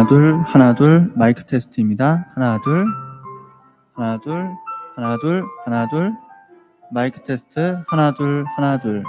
하나, 둘, 마이크 테스트입니다. 하나, 둘, 하나, 둘, 하나, 둘, 하나, 둘, 마이크 테스트, 하나, 둘, 하나, 둘.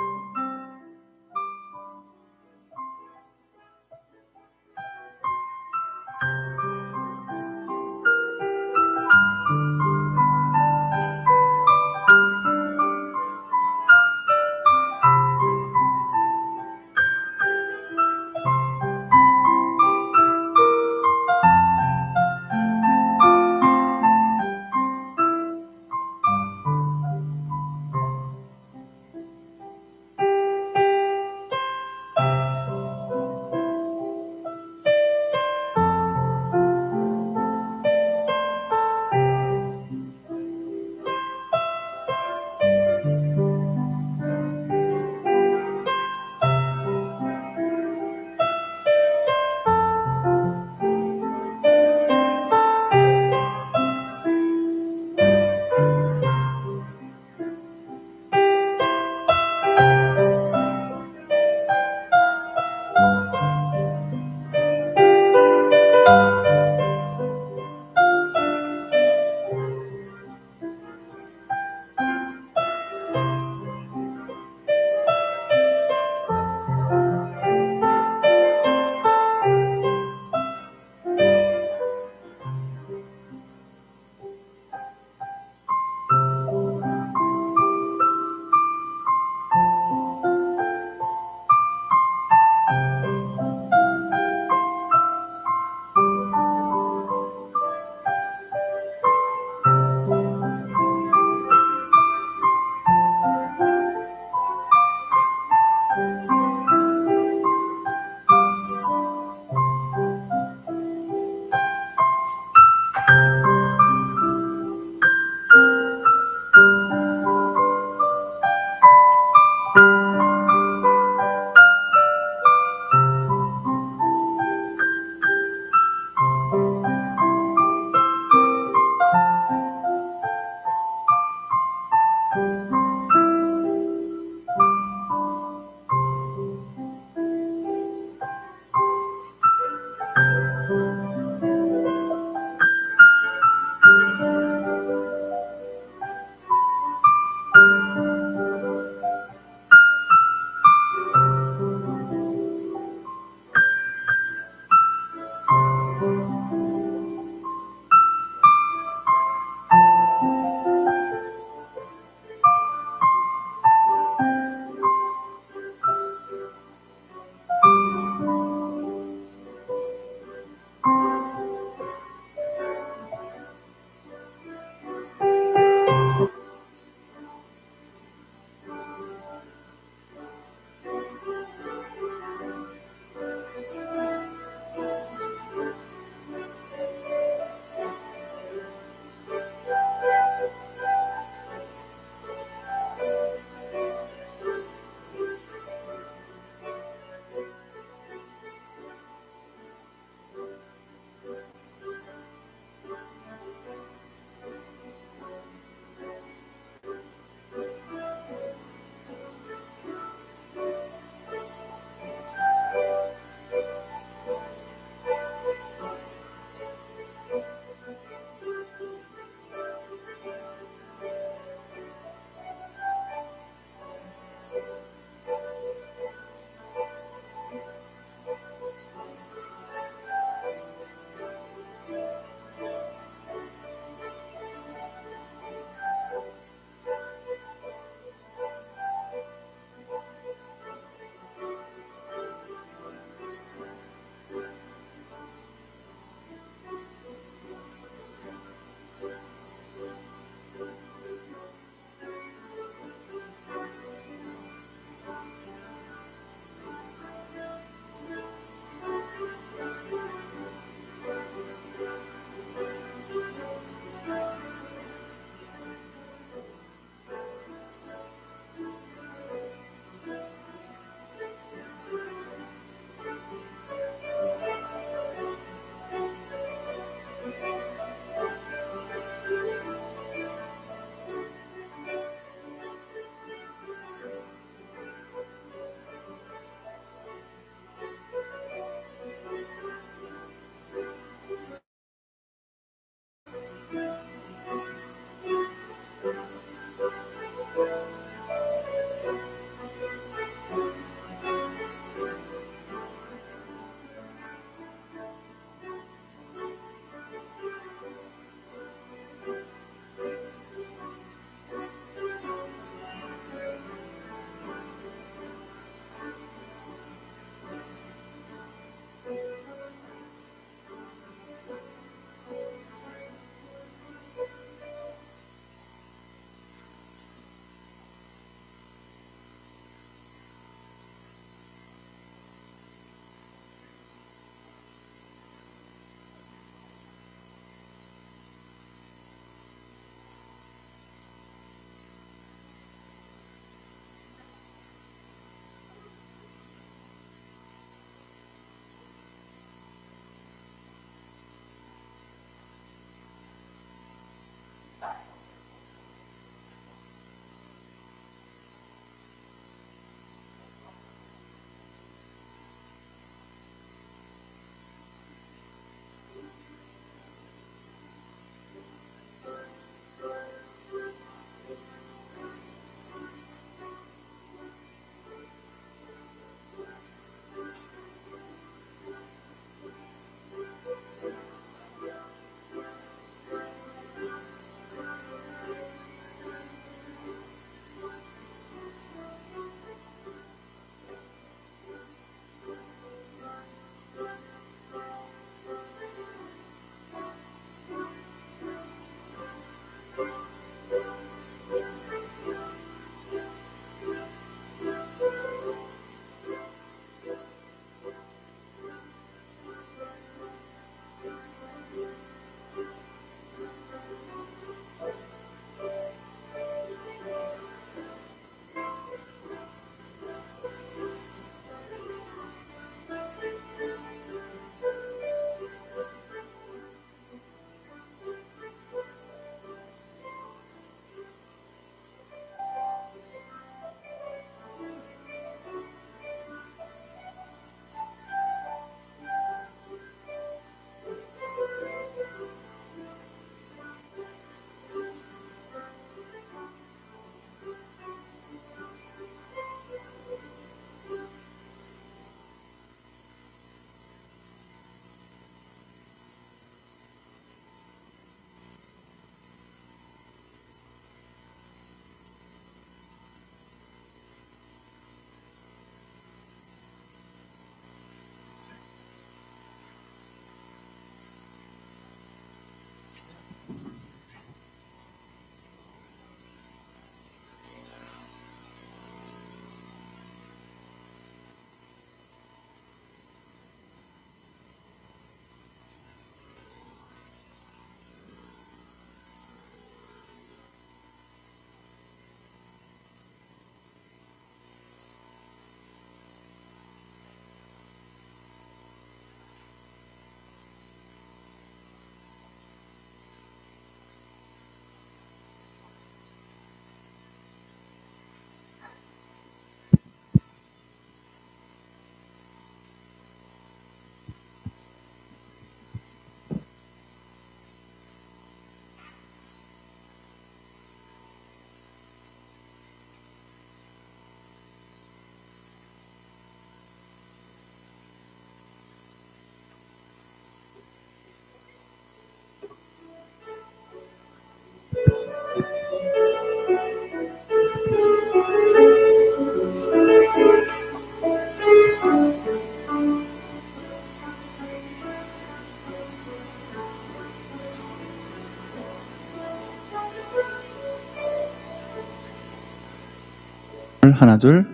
하나 둘.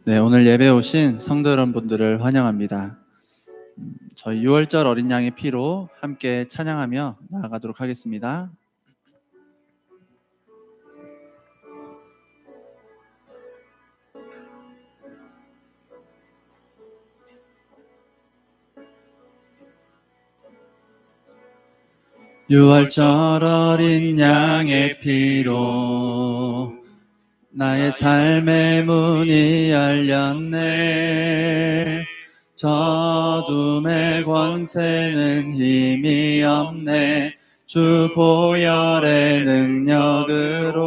네, 오늘 예배 오신 성도 여러분들을 환영합니다. 저희 6월절 어린 양의 피로 함께 찬양하며 나아가도록 하겠습니다. 6월절 어린 양의 피로 나의 삶의 문이 열렸네. 저둠의 권세는 힘이 없네. 주 보혈의 능력으로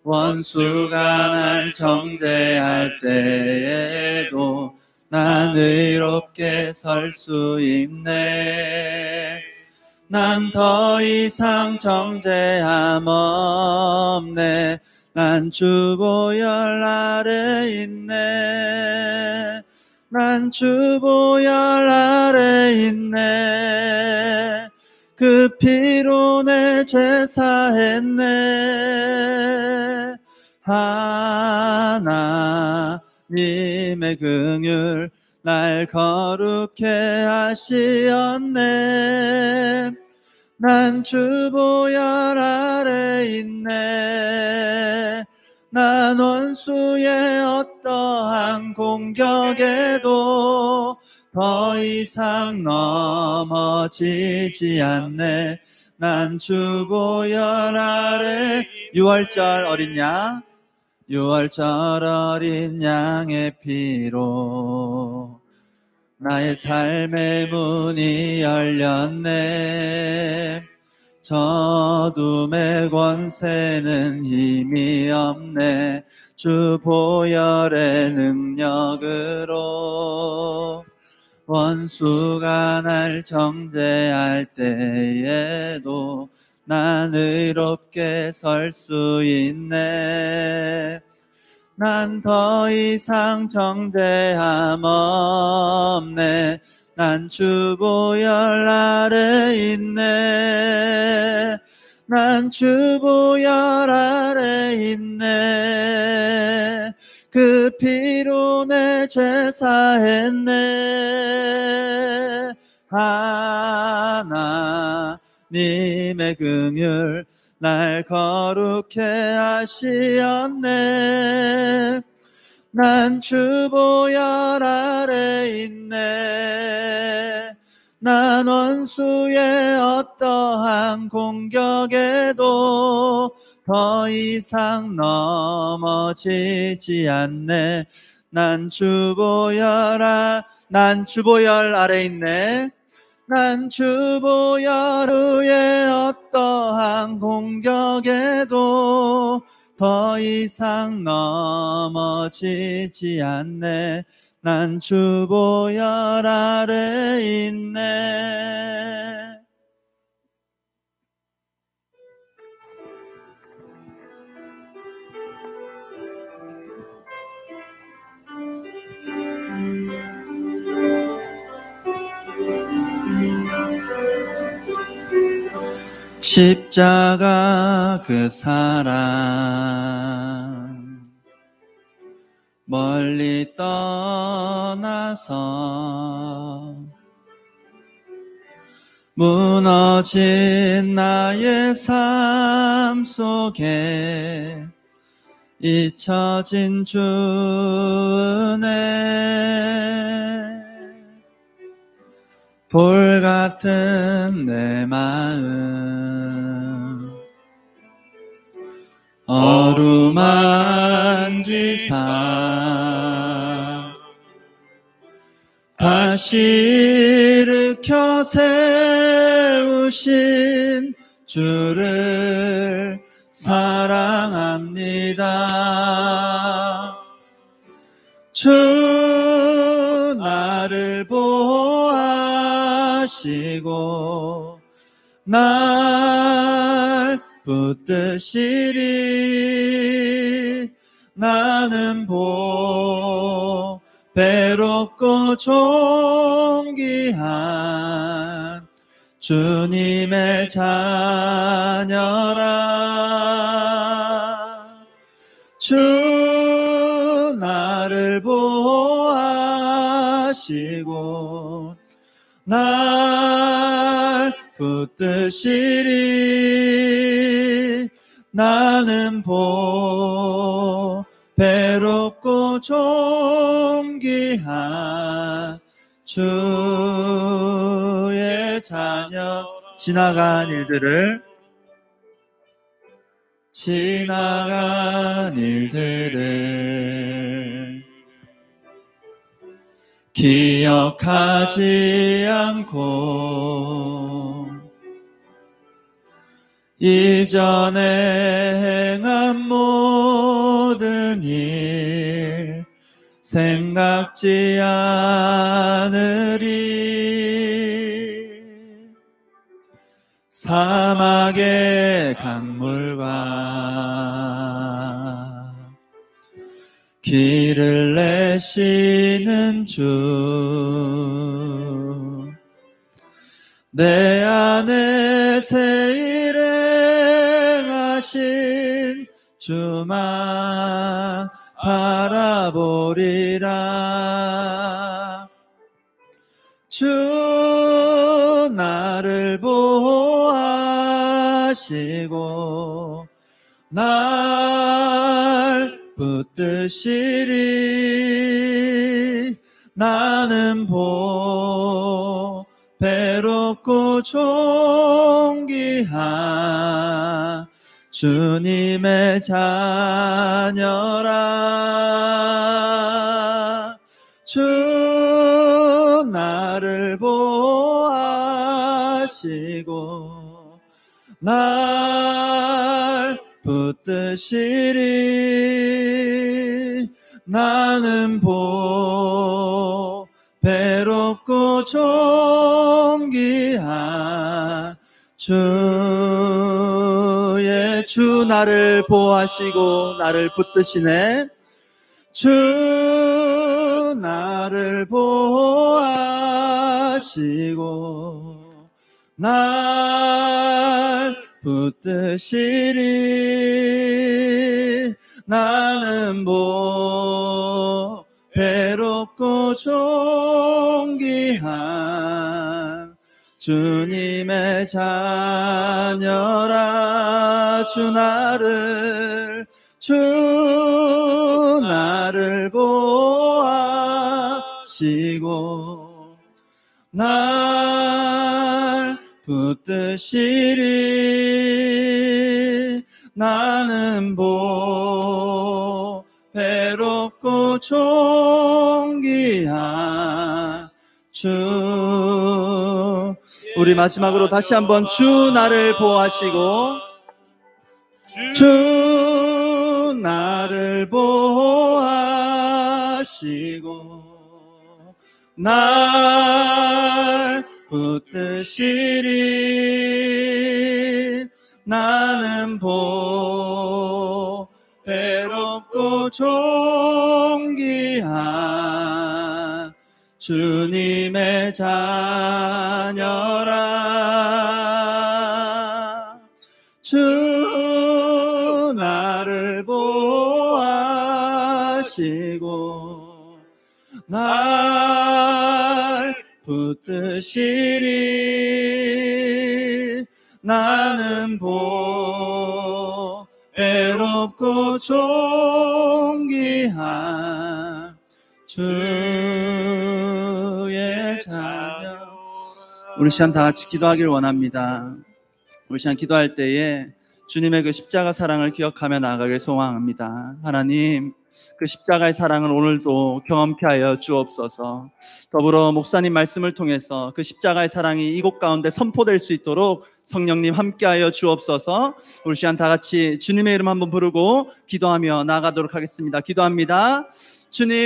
원수가 날 정죄할 때에도 난 의롭게 설 수 있네. 난 더 이상 정죄함 없네. 난 주 보혈 아래 있네. 난 주 보혈 아래 있네. 그 피로 내 죄 사했네. 하나님의 긍휼 날 거룩해 하시었네. 난 주 보혈 아래 있네. 난 원수의 어떠한 공격에도 더 이상 넘어지지 않네. 난 주 보혈 아래 6월절 어린 양 6월절 어린 양의 피로 나의 삶의 문이 열렸네. 저둠의 권세는 힘이 없네. 주 보혈의 능력으로 원수가 날 정죄할 때에도 난 의롭게 설 수 있네. 난 더 이상 정죄함 없네. 난 주 보혈 아래 있네. 난 주 보혈 아래 있네. 그 피로 내 죄 사했네. 하나님의 긍휼 날 거룩해 하시었네. 난 주 보혈 아래 있네. 난 원수의 어떠한 공격에도 더 이상 넘어지지 않네. 난 주 보혈 아래 있네. 난 주 보혈 후에 어떠한 공격에도 더 이상 넘어지지 않네. 난 주 보혈 아래 있네. 십자가 그 사랑 멀리 떠나서 무너진 나의 삶 속에 잊혀진 주 은혜 돌 같은 내 마음 어루만지사 다시 일으켜 세우신 주를 사랑합니다. 주 나를 보호하시고 날 붙드시리. 나는 배롭고 존귀한 주님의 자녀라. 주 나를 보호하시고 날 붙드시리. 나는 배롭고 존귀한 주의 자녀. 지나간 일들을 기억하지 않고 이전에 행한 모든 일 생각지 않으리. 사막의 강물과 길을 내시는 주, 내 안에 새 일 행하신 주만 바라보리라. 주 나를 보호하시고 날 붙드시리. 나는 배롭고 존귀한 주님의 자녀라. 주 나를 보호하시고 날 붙드시리. 나는 배롭고 존귀한 주 나를 보호하시고 나를 붙드시네. 주 나를 보호하시고 날 붙드시리. 나는 배롭고 존귀한 주님의 자녀라. 주 나를 보호하시고 날 붙드시리. 나는 배롭고 존귀한 주. 우리 마지막으로 다시 한번 주 나를 보호하시고 주 나를 보호하시고 날 붙드시리. 나는 배롭고 존귀한 주님의 자녀라. 주 나를 보호하시고 날 붙드시리. 나는 배롭고 존귀한 주의 자녀. 우리 시간 다 같이 기도하기를 원합니다. 우리 시간 기도할 때에 주님의 그 십자가 사랑을 기억하며 나아가길 소망합니다. 하나님, 그 십자가의 사랑을 오늘도 경험케 하여 주옵소서. 더불어 목사님 말씀을 통해서 그 십자가의 사랑이 이곳 가운데 선포될 수 있도록 성령님 함께하여 주옵소서. 우리 시간 다 같이 주님의 이름 한번 부르고 기도하며 나아가도록 하겠습니다. 기도합니다. 주님,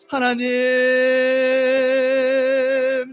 하나님,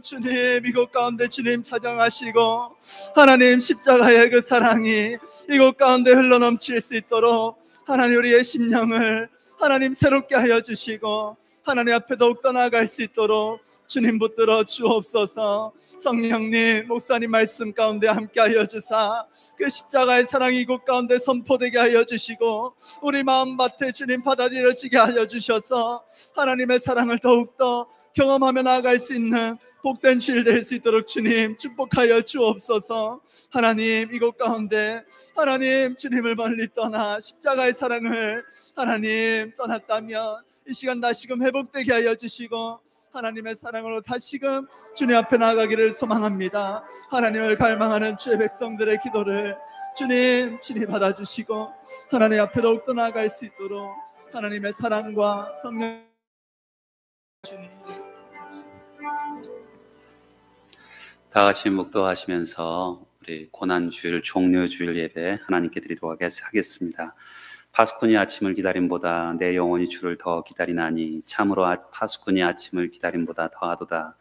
주님 이곳 가운데 주님 찾아가시고 하나님 십자가의 그 사랑이 이곳 가운데 흘러넘칠 수 있도록 하나님 우리의 심령을 하나님 새롭게 하여 주시고 하나님 앞에 더욱더 나아갈 수 있도록 주님 붙들어 주옵소서. 성령님, 목사님 말씀 가운데 함께하여 주사 그 십자가의 사랑이 이곳 가운데 선포되게 하여 주시고 우리 마음밭에 주님 받아들여지게 하여 주셔서 하나님의 사랑을 더욱더 경험하며 나아갈 수 있는 복된 주일 될 수 있도록 주님 축복하여 주옵소서. 하나님, 이곳 가운데 하나님 주님을 멀리 떠나 십자가의 사랑을 하나님 떠났다면 이 시간 다시금 회복되게 하여 주시고 하나님의 사랑으로 다시금 주님 앞에 나아가기를 소망합니다. 하나님을 갈망하는 주의 백성들의 기도를 주님 친히 받아주시고 하나님 앞에 더욱더 나아갈 수 있도록 하나님의 사랑과 성령 주님. 다 같이 묵도하시면서 우리 고난주일 종료주일 예배 하나님께 드리도록 하겠습니다. 파수꾼이 아침을 기다림보다 내 영혼이 주를 더 기다리나니 참으로 파수꾼이 아침을 기다림보다 더하도다.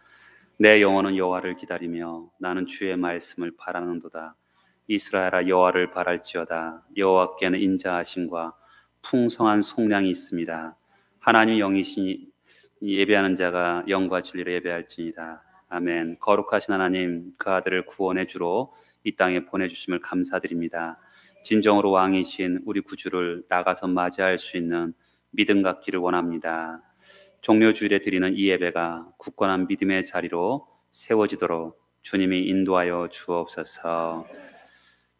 내 영혼은 여호와를 기다리며 나는 주의 말씀을 바라는도다. 이스라엘아, 여호와를 바랄지어다. 여호와께는 인자하심과 풍성한 속량이 있습니다. 하나님 영이시니 예배하는 자가 영과 진리로 예배할지니라. 아멘. 거룩하신 하나님, 그 아들을 구원의 주로 이 땅에 보내주심을 감사드립니다. 진정으로 왕이신 우리 구주를 나가서 맞이할 수 있는 믿음 갖기를 원합니다. 종료주일에 드리는 이 예배가 굳건한 믿음의 자리로 세워지도록 주님이 인도하여 주옵소서.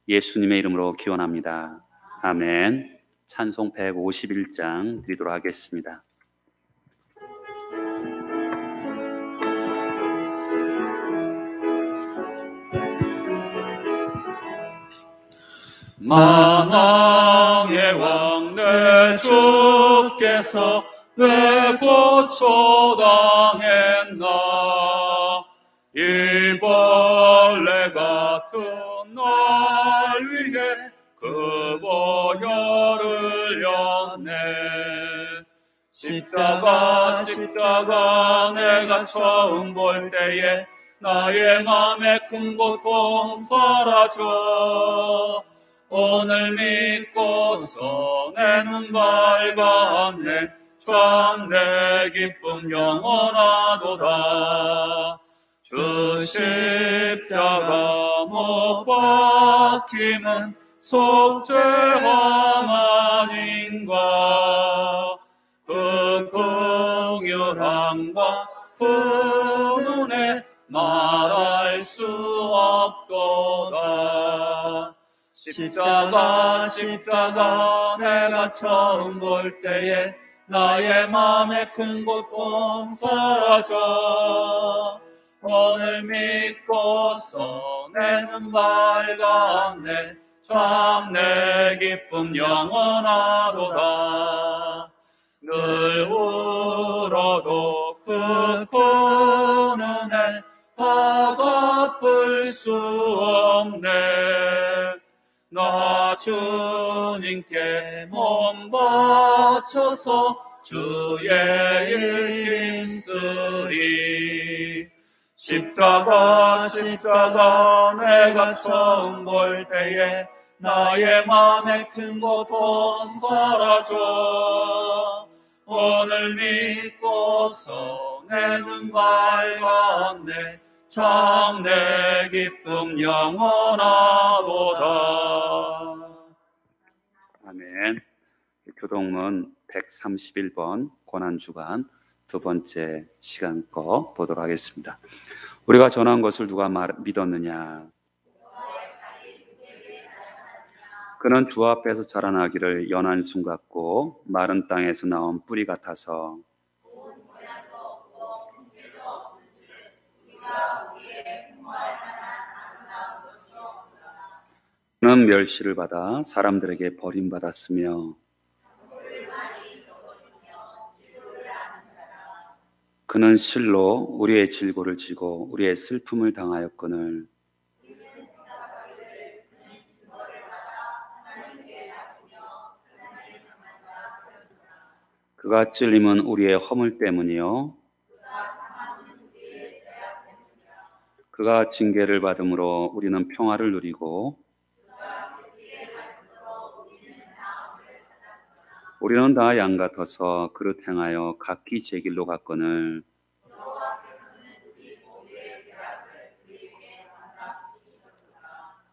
예수님의 이름으로 기원합니다. 아멘. 찬송 151장 드리도록 하겠습니다. 만왕의 왕 내 주께서 왜 고초당했나. 이 벌레 같은 날 위해 그 보혈을 흘렸네. 십자가 내가 처음 볼 때에 나의 맘에 큰 고통 사라져. 오늘 믿고서 내 눈 밝았네. 참 내 기쁨 영원하도다. 주 십자가 못 박힘은 속죄함 아닌가. 그 긍휼함과 그 눈에 말할 수 없도다. 십자가 내가 처음 볼 때에 나의 맘에 큰 고통 사라져. 오늘 믿고서 내 눈 밝았네. 참 내 기쁨 영원하도다. 늘 울어도 그 큰 은혜 다 갚을 수 없네. 나 주님께 몸 바쳐서 주의 일 힘쓰리. 십자가 내가 처음 볼 때에 나의 맘에 큰 고통 사라져. 오늘 믿고서 내 눈 밝았네. 참 내 기쁨 영원하도다. 아멘. 교동문 131번 고난주간 두 번째 시간 거 보도록 하겠습니다. 우리가 전한 것을 누가 믿었느냐? 그는 주 앞에서 자라나기를 연한 순 같고 마른 땅에서 나온 뿌리 같아서 그는 멸시를 받아 사람들에게 버림받았으며 그는 실로 우리의 질고를 지고 우리의 슬픔을 당하였거늘 그가 찔림은 우리의 허물 때문이요 그가 징계를 받음으로 우리는 평화를 누리고 우리는 다 양 같아서 그릇 행하여 각기 제 길로 갔거늘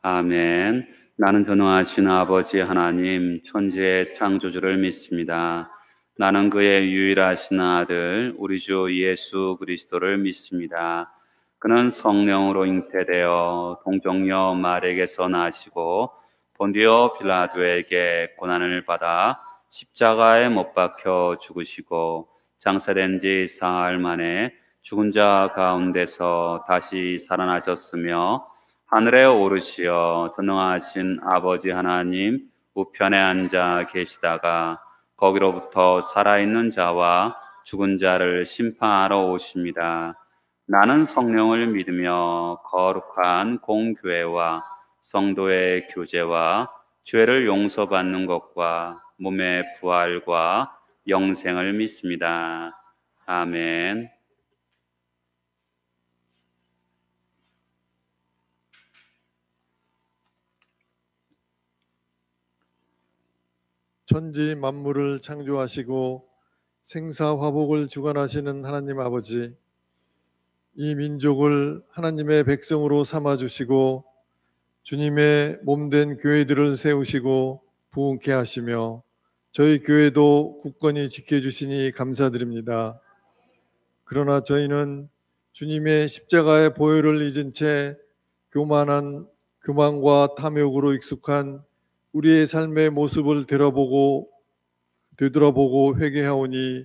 아멘. 나는 전능하신 아버지 하나님, 천지의 창조주를 믿습니다. 나는 그의 유일하신 아들, 우리 주 예수 그리스도를 믿습니다. 그는 성령으로 잉태되어 동정녀 마리에게서 나시고 본디오 빌라도에게 고난을 받아 십자가에 못 박혀 죽으시고 장사된 지 사흘 만에 죽은 자 가운데서 다시 살아나셨으며 하늘에 오르시어 전능하신 아버지 하나님 우편에 앉아 계시다가 거기로부터 살아있는 자와 죽은 자를 심판하러 오십니다. 나는 성령을 믿으며 거룩한 공교회와 성도의 교제와 죄를 용서받는 것과 몸의 부활과 영생을 믿습니다. 아멘. 천지 만물을 창조하시고 생사화복을 주관하시는 하나님 아버지, 이 민족을 하나님의 백성으로 삼아주시고 주님의 몸된 교회들을 세우시고 부흥케 하시며 저희 교회도 굳건히 지켜주시니 감사드립니다. 그러나 저희는 주님의 십자가의 보혈을 잊은 채 교만과 탐욕으로 익숙한 우리의 삶의 모습을 되돌아보고 회개하오니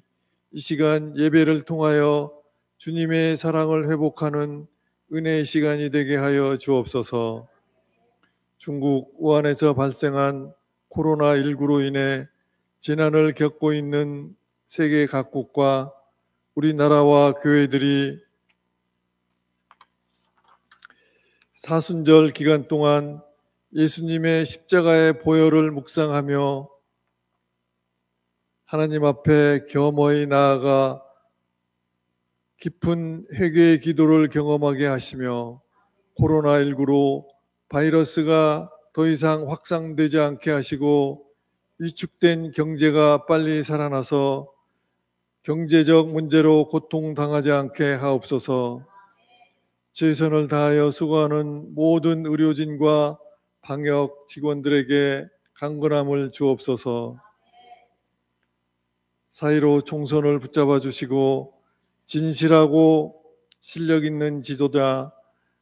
이 시간 예배를 통하여 주님의 사랑을 회복하는 은혜의 시간이 되게 하여 주옵소서. 중국 우한에서 발생한 코로나19로 인해 재난을 겪고 있는 세계 각국과 우리나라와 교회들이 사순절 기간 동안 예수님의 십자가의 보혈을 묵상하며 하나님 앞에 겸허히 나아가 깊은 회개의 기도를 경험하게 하시며 코로나19로 바이러스가 더 이상 확산되지 않게 하시고 위축된 경제가 빨리 살아나서 경제적 문제로 고통당하지 않게 하옵소서. 최선을 다하여 수고하는 모든 의료진과 방역 직원들에게 강건함을 주옵소서. 사이로 총선을 붙잡아 주시고 진실하고 실력 있는 지도자,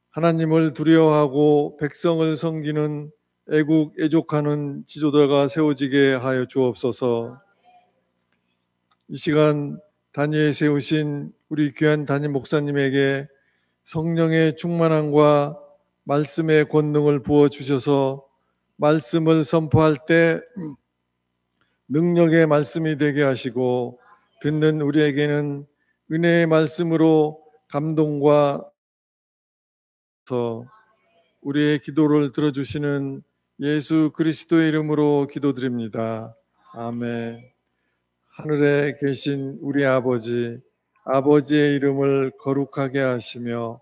하나님을 두려워하고 백성을 섬기는 애국애족하는 지도자가 세워지게 하여 주옵소서. 이 시간 단위에 세우신 우리 귀한 담임 목사님에게 성령의 충만함과 말씀의 권능을 부어주셔서 말씀을 선포할 때 능력의 말씀이 되게 하시고 듣는 우리에게는 은혜의 말씀으로 감동과 우리의 기도를 들어주시는 예수 그리스도의 이름으로 기도드립니다. 아멘. 하늘에 계신 우리 아버지, 아버지의 이름을 거룩하게 하시며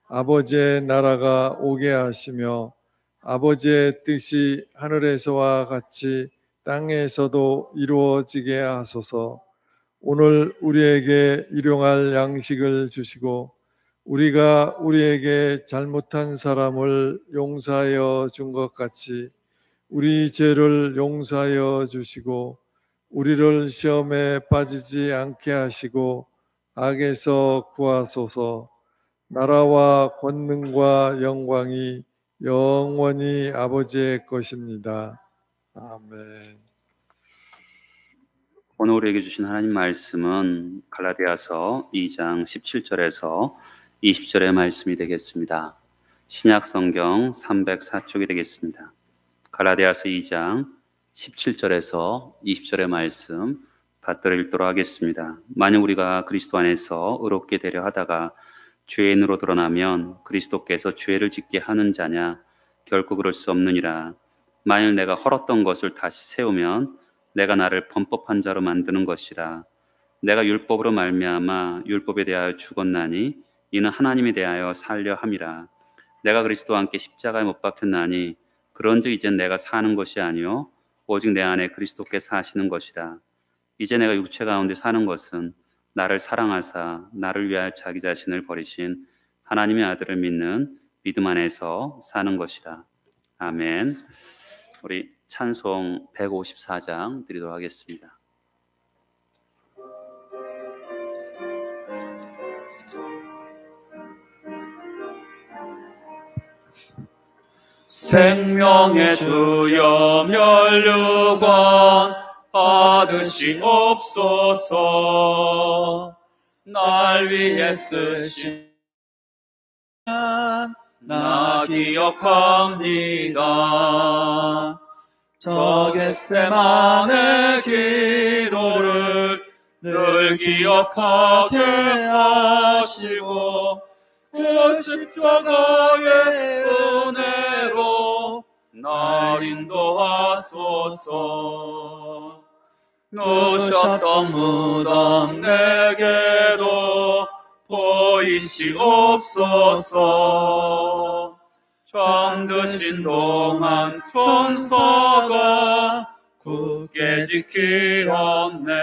아버지의 나라가 오게 하시며 아버지의 뜻이 하늘에서와 같이 땅에서도 이루어지게 하소서. 오늘 우리에게 일용할 양식을 주시고 우리가 우리에게 잘못한 사람을 용서하여 준 것 같이 우리 죄를 용서하여 주시고 우리를 시험에 빠지지 않게 하시고 악에서 구하소서. 나라와 권능과 영광이 영원히 아버지의 것입니다. 아멘. 오늘 우리에게 주신 하나님 말씀은 갈라디아서 2장 17절에서 20절의 말씀이 되겠습니다. 신약 성경 304쪽이 되겠습니다. 갈라디아서 2장 17절에서 20절의 말씀 받들어 읽도록 하겠습니다. 만약 우리가 그리스도 안에서 의롭게 되려 하다가 죄인으로 드러나면 그리스도께서 죄를 짓게 하는 자냐? 결코 그럴 수 없느니라. 만일 내가 헐었던 것을 다시 세우면 내가 나를 범법한 자로 만드는 것이라. 내가 율법으로 말미암아 율법에 대하여 죽었나니 이는 하나님에 대하여 살려 함이라. 내가 그리스도와 함께 십자가에 못 박혔나니 그런즉 이제 내가 사는 것이 아니요 오직 내 안에 그리스도께 사시는 것이라. 이제 내가 육체 가운데 사는 것은 나를 사랑하사 나를 위하여 자기 자신을 버리신 하나님의 아들을 믿는 믿음 안에서 사는 것이라. 아멘. 우리 찬송 154장 드리도록 하겠습니다. 생명의 주여 면류관 받으시옵소서. 날 위해 쓰신 나 기억합니다. 저 겟세마네 기도를 늘 기억하게 하시고 그 십자가의 은혜로 날 인도하소서. 누셨던 무덤 내게도 보이시옵소서. 잠드신 동안 천사가 굳게 지키었네.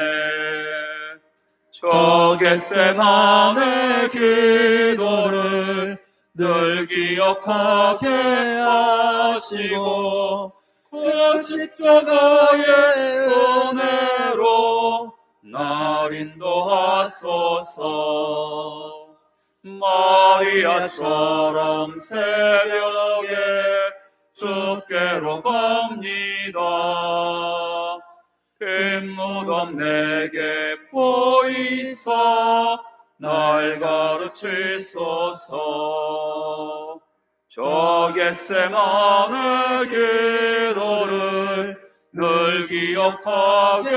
저 겟세마네 기도를 늘 기억하게 하시고 그 십자가의 은혜로 날 인도하소서. 마리아처럼 새벽에 주께로 갑니다. 빈 무덤 내게 보이사 날 가르치소서. 저 겟세마네 기도를 늘 기억하게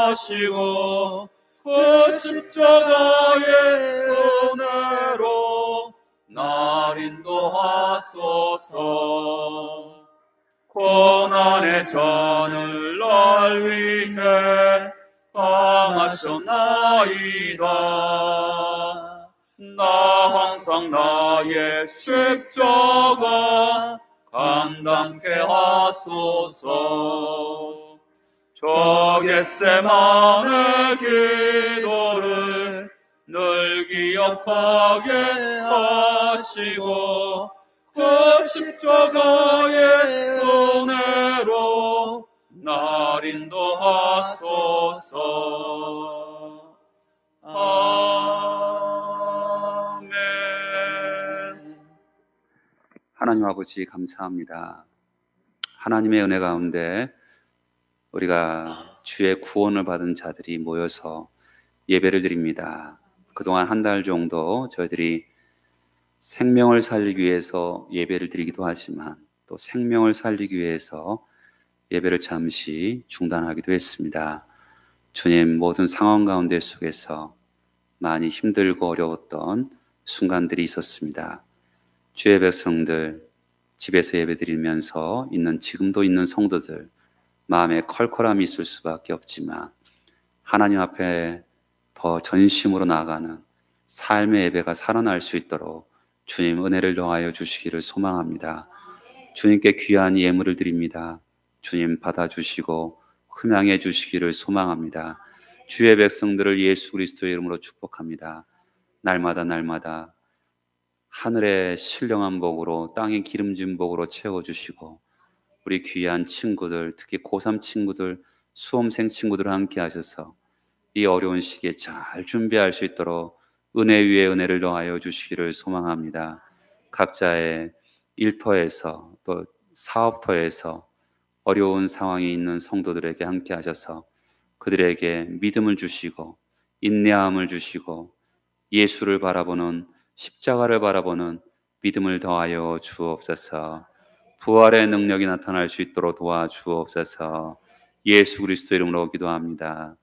하시고 그 십자가의 은혜로 날 인도하소서. 고난의 잔을 날 위해 당하셨나이다. 나 항상 나의 십자가 감당케 하소서. 저 겟세마네 기도를 늘 기억하게 하시고 그 십자가의 은혜로 날 인도하소서. 아멘. 하나님 아버지 감사합니다. 하나님의 은혜 가운데 우리가 주의 구원을 받은 자들이 모여서 예배를 드립니다. 그동안 한 달 정도 저희들이 생명을 살리기 위해서 예배를 드리기도 하지만 또 생명을 살리기 위해서 예배를 잠시 중단하기도 했습니다. 주님, 모든 상황 가운데 속에서 많이 힘들고 어려웠던 순간들이 있었습니다. 주의 백성들, 집에서 예배 드리면서 있는 지금도 있는 성도들, 마음에 컬컬함이 있을 수밖에 없지만 하나님 앞에 더 전심으로 나아가는 삶의 예배가 살아날 수 있도록 주님 은혜를 더하여 주시기를 소망합니다. 주님께 귀한 예물을 드립니다. 주님 받아주시고 흠양해 주시기를 소망합니다. 주의 백성들을 예수 그리스도의 이름으로 축복합니다. 날마다 하늘의 신령한 복으로 땅의 기름진 복으로 채워주시고 우리 귀한 친구들, 특히 고3 친구들, 수험생 친구들과 함께 하셔서 이 어려운 시기에 잘 준비할 수 있도록 은혜 위에 은혜를 더하여 주시기를 소망합니다. 각자의 일터에서 또 사업터에서 어려운 상황이 있는 성도들에게 함께 하셔서 그들에게 믿음을 주시고 인내함을 주시고 예수를 바라보는, 십자가를 바라보는 믿음을 더하여 주옵소서. 부활의 능력이 나타날 수 있도록 도와주옵소서. 예수 그리스도 이름으로 기도합니다.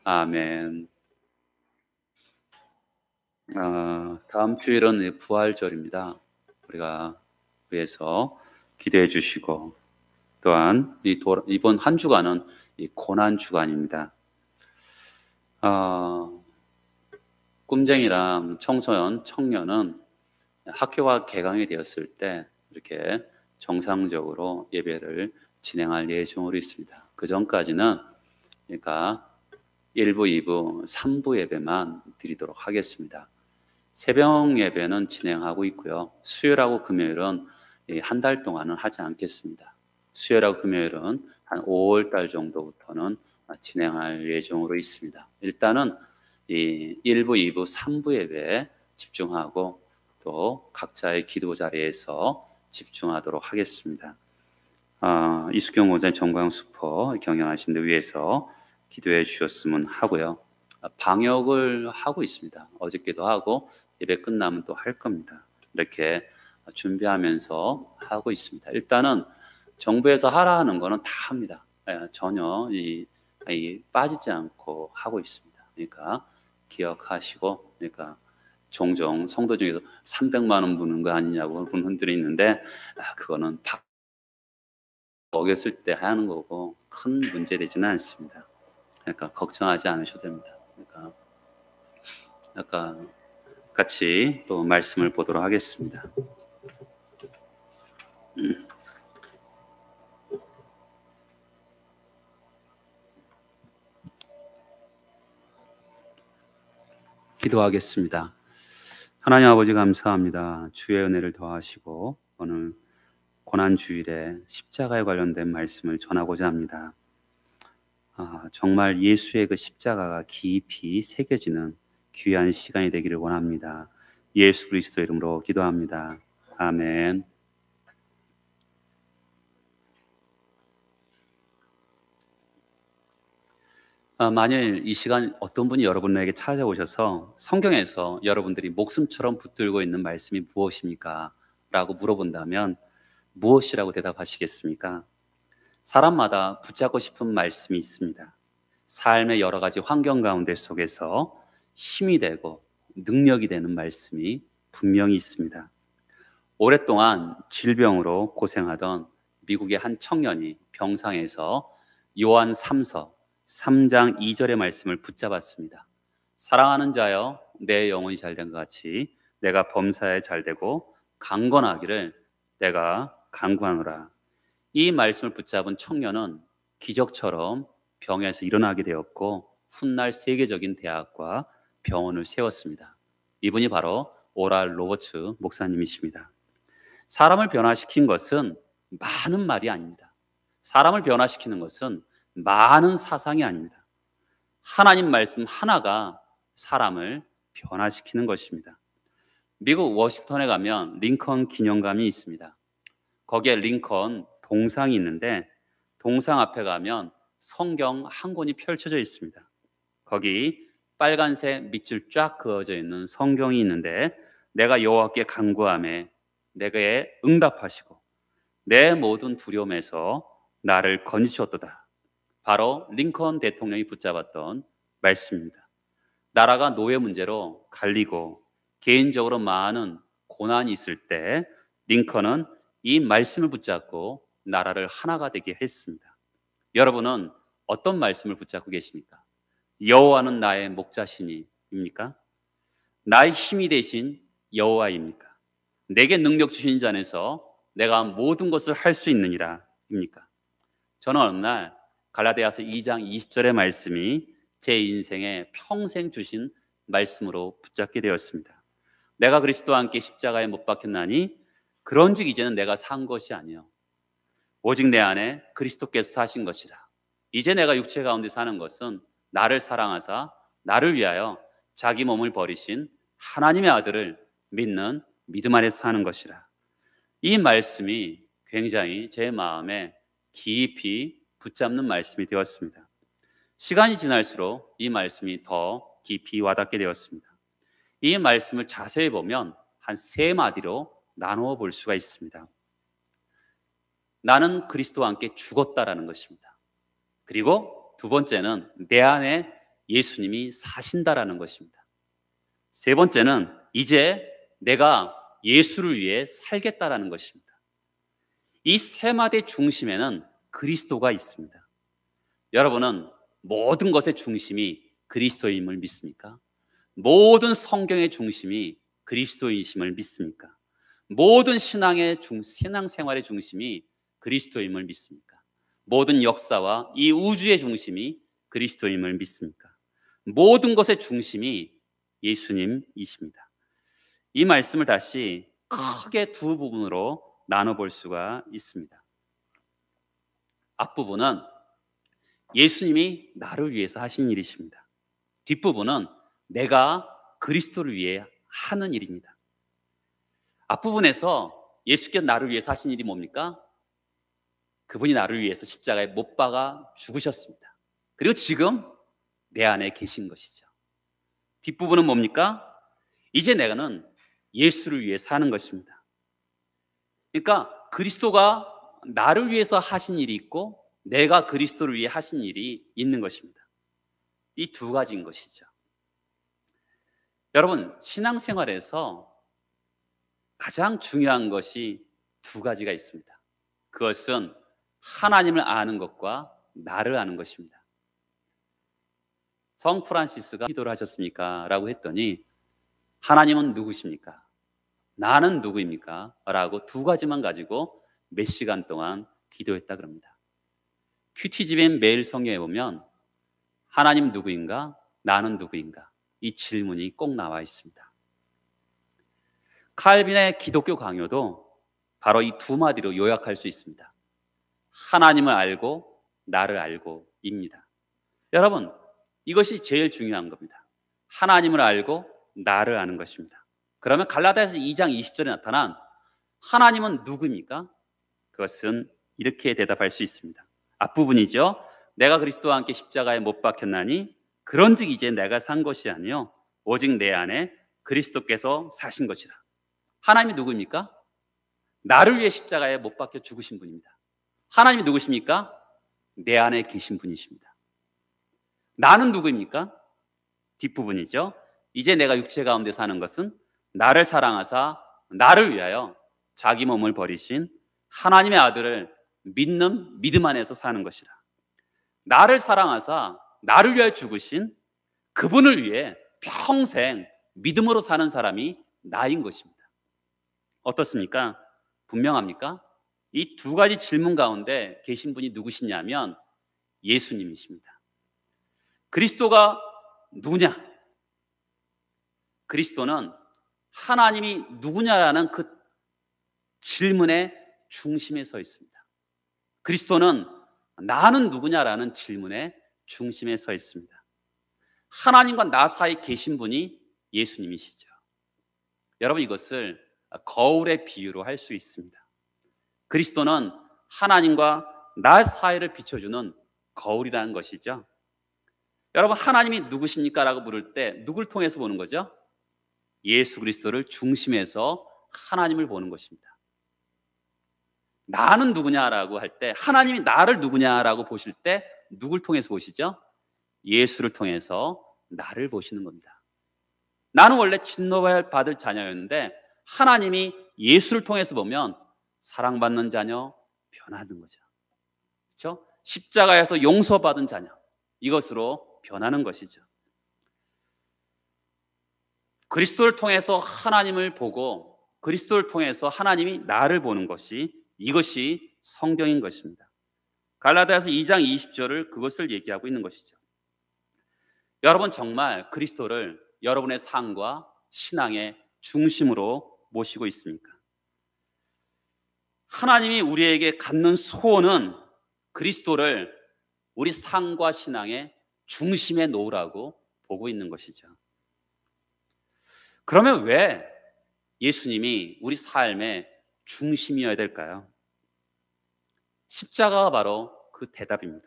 아멘. 다음 주일은 부활절입니다. 우리가 위해서 기도해 주시고 또한 이번 한 주간은 고난 주간입니다. 꿈쟁이랑 청소년, 청년은 학교가 개강이 되었을 때 이렇게 정상적으로 예배를 진행할 예정으로 있습니다. 그 전까지는 그러니까 1부, 2부, 3부 예배만 드리도록 하겠습니다. 새벽 예배는 진행하고 있고요. 수요일하고 금요일은 한 달 동안은 하지 않겠습니다. 수요일하고 금요일은 한 5월 달 정도부터는 진행할 예정으로 있습니다. 일단은 이 1부, 2부, 3부 예배에 집중하고 또 각자의 기도 자리에서 집중하도록 하겠습니다. 이수경 목사님, 정광 수퍼 경영하신 데 위해서 기도해 주셨으면 하고요. 방역을 하고 있습니다. 어저께도 하고 예배 끝나면 또 할 겁니다. 이렇게 준비하면서 하고 있습니다. 일단은 정부에서 하라 하는 거는 다 합니다. 전혀 빠지지 않고 하고 있습니다. 그러니까 기억하시고, 그러니까 종종 성도 중에서 300만 원 부는 거 아니냐고 그런 분들이 있는데 그거는 어겼을 때 하는 거고 큰 문제 되지는 않습니다. 그러니까 걱정하지 않으셔도 됩니다. 그러니까 약간 같이 또 말씀을 보도록 하겠습니다. 기도하겠습니다. 하나님 아버지 감사합니다. 주의 은혜를 더하시고 오늘 고난주일에 십자가에 관련된 말씀을 전하고자 합니다. 정말 예수의 그 십자가가 깊이 새겨지는 귀한 시간이 되기를 원합니다. 예수 그리스도 이름으로 기도합니다. 아멘. 만일 이 시간 어떤 분이 여러분에게 찾아오셔서 성경에서 여러분들이 목숨처럼 붙들고 있는 말씀이 무엇입니까? 라고 물어본다면 무엇이라고 대답하시겠습니까? 사람마다 붙잡고 싶은 말씀이 있습니다. 삶의 여러 가지 환경 가운데 속에서 힘이 되고 능력이 되는 말씀이 분명히 있습니다. 오랫동안 질병으로 고생하던 미국의 한 청년이 병상에서 요한 3서 3장 2절의 말씀을 붙잡았습니다. 사랑하는 자여, 내 영혼이 잘된 것 같이 내가 범사에 잘되고 강건하기를 내가 간구하노라. 이 말씀을 붙잡은 청년은 기적처럼 병에서 일어나게 되었고 훗날 세계적인 대학과 병원을 세웠습니다. 이분이 바로 오랄 로버츠 목사님이십니다. 사람을 변화시킨 것은 많은 말이 아닙니다. 사람을 변화시키는 것은 많은 사상이 아닙니다. 하나님 말씀 하나가 사람을 변화시키는 것입니다. 미국 워싱턴에 가면 링컨 기념관이 있습니다. 거기에 링컨 동상이 있는데 동상 앞에 가면 성경 한 권이 펼쳐져 있습니다. 거기 빨간색 밑줄 쫙 그어져 있는 성경이 있는데 내가 여호와께 간구하매 내게 응답하시고 내 모든 두려움에서 나를 건지셨도다. 바로 링컨 대통령이 붙잡았던 말씀입니다. 나라가 노예 문제로 갈리고 개인적으로 많은 고난이 있을 때 링컨은 이 말씀을 붙잡고 나라를 하나가 되게 했습니다. 여러분은 어떤 말씀을 붙잡고 계십니까? 여호와는 나의 목자시니입니까? 나의 힘이 되신 여호와입니까? 내게 능력 주신 자 안에서 내가 모든 것을 할 수 있느니라입니까? 저는 어느 날 갈라디아서 2장 20절의 말씀이 제 인생에 평생 주신 말씀으로 붙잡게 되었습니다. 내가 그리스도와 함께 십자가에 못 박혔나니 그런즉 이제는 내가 산 것이 아니요 오직 내 안에 그리스도께서 사신 것이라. 이제 내가 육체 가운데 사는 것은 나를 사랑하사 나를 위하여 자기 몸을 버리신 하나님의 아들을 믿는 믿음 안에서 사는 것이라. 이 말씀이 굉장히 제 마음에 깊이 붙잡는 말씀이 되었습니다. 시간이 지날수록 이 말씀이 더 깊이 와닿게 되었습니다. 이 말씀을 자세히 보면 한 세 마디로 나누어 볼 수가 있습니다. 나는 그리스도와 함께 죽었다라는 것입니다. 그리고 두 번째는 내 안에 예수님이 사신다라는 것입니다. 세 번째는 이제 내가 예수를 위해 살겠다라는 것입니다. 이 세 마디의 중심에는 그리스도가 있습니다. 여러분은 모든 것의 중심이 그리스도임을 믿습니까? 모든 성경의 중심이 그리스도이심을 믿습니까? 모든 신앙생활의 중심이 그리스도임을 믿습니까? 모든 역사와 이 우주의 중심이 그리스도임을 믿습니까? 모든 것의 중심이 예수님이십니다. 이 말씀을 다시 크게 두 부분으로 나눠볼 수가 있습니다. 앞부분은 예수님이 나를 위해서 하신 일이십니다. 뒷부분은 내가 그리스도를 위해 하는 일입니다. 앞부분에서 예수께서 나를 위해서 하신 일이 뭡니까? 그분이 나를 위해서 십자가에 못 박아 죽으셨습니다. 그리고 지금 내 안에 계신 것이죠. 뒷부분은 뭡니까? 이제 내가는 예수를 위해 사는 것입니다. 그러니까 그리스도가 나를 위해서 하신 일이 있고 내가 그리스도를 위해 하신 일이 있는 것입니다. 이 두 가지인 것이죠. 여러분, 신앙생활에서 가장 중요한 것이 두 가지가 있습니다. 그것은 하나님을 아는 것과 나를 아는 것입니다. 성 프란시스가 기도를 하셨습니까? 라고 했더니 하나님은 누구십니까? 나는 누구입니까? 라고 두 가지만 가지고 몇 시간 동안 기도했다 그럽니다. 큐티집엔 매일 성경에 보면 하나님 누구인가? 나는 누구인가? 이 질문이 꼭 나와 있습니다. 칼빈의 기독교 강요도 바로 이 두 마디로 요약할 수 있습니다. 하나님을 알고 나를 알고입니다. 여러분, 이것이 제일 중요한 겁니다. 하나님을 알고 나를 아는 것입니다. 그러면 갈라디아서 2장 20절에 나타난 하나님은 누구입니까? 그것은 이렇게 대답할 수 있습니다. 앞부분이죠. 내가 그리스도와 함께 십자가에 못 박혔나니 그런즉 이제 내가 산 것이 아니요 오직 내 안에 그리스도께서 사신 것이라. 하나님이 누구입니까? 나를 위해 십자가에 못 박혀 죽으신 분입니다. 하나님이 누구십니까? 내 안에 계신 분이십니다. 나는 누구입니까? 뒷부분이죠. 이제 내가 육체 가운데 사는 것은 나를 사랑하사 나를 위하여 자기 몸을 버리신 하나님의 아들을 믿는 믿음 안에서 사는 것이라. 나를 사랑하사 나를 위하여 죽으신 그분을 위해 평생 믿음으로 사는 사람이 나인 것입니다. 어떻습니까? 분명합니까? 이 두 가지 질문 가운데 계신 분이 누구시냐면 예수님이십니다. 그리스도가 누구냐? 그리스도는 하나님이 누구냐라는 그 질문의 중심에 서 있습니다. 그리스도는 나는 누구냐라는 질문의 중심에 서 있습니다. 하나님과 나 사이에 계신 분이 예수님이시죠. 여러분, 이것을 거울의 비유로 할 수 있습니다. 그리스도는 하나님과 나 사이를 비춰주는 거울이라는 것이죠. 여러분, 하나님이 누구십니까? 라고 물을 때 누굴 통해서 보는 거죠? 예수 그리스도를 중심에서 하나님을 보는 것입니다. 나는 누구냐라고 할 때, 하나님이 나를 누구냐라고 보실 때 누굴 통해서 보시죠? 예수를 통해서 나를 보시는 겁니다. 나는 원래 진노받을 자녀였는데 하나님이 예수를 통해서 보면 사랑받는 자녀, 변하는 거죠. 그렇죠? 십자가에서 용서받은 자녀, 이것으로 변하는 것이죠. 그리스도를 통해서 하나님을 보고 그리스도를 통해서 하나님이 나를 보는 것이, 이것이 성경인 것입니다. 갈라디아서 2장 20절을 그것을 얘기하고 있는 것이죠. 여러분, 정말 그리스도를 여러분의 삶과 신앙의 중심으로 모시고 있습니까? 하나님이 우리에게 갖는 소원은 그리스도를 우리 삶과 신앙의 중심에 놓으라고 보고 있는 것이죠. 그러면 왜 예수님이 우리 삶의 중심이어야 될까요? 십자가가 바로 그 대답입니다.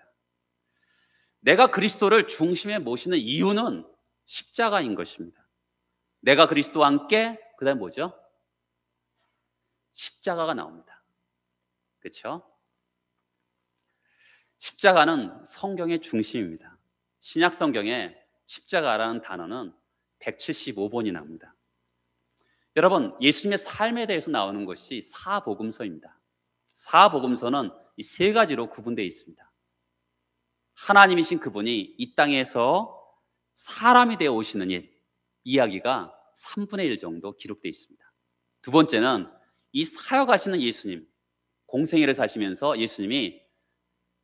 내가 그리스도를 중심에 모시는 이유는 십자가인 것입니다. 내가 그리스도와 함께, 그 다음에 뭐죠? 십자가가 나옵니다. 그렇죠? 십자가는 성경의 중심입니다. 신약 성경에 십자가라는 단어는 175번이 나옵니다. 여러분, 예수님의 삶에 대해서 나오는 것이 사복음서입니다. 사복음서는 이 세 가지로 구분되어 있습니다. 하나님이신 그분이 이 땅에서 사람이 되어 오시는 이야기가 3분의 1 정도 기록되어 있습니다. 두 번째는 이 사역하시는 예수님, 공생애를 사시면서 예수님이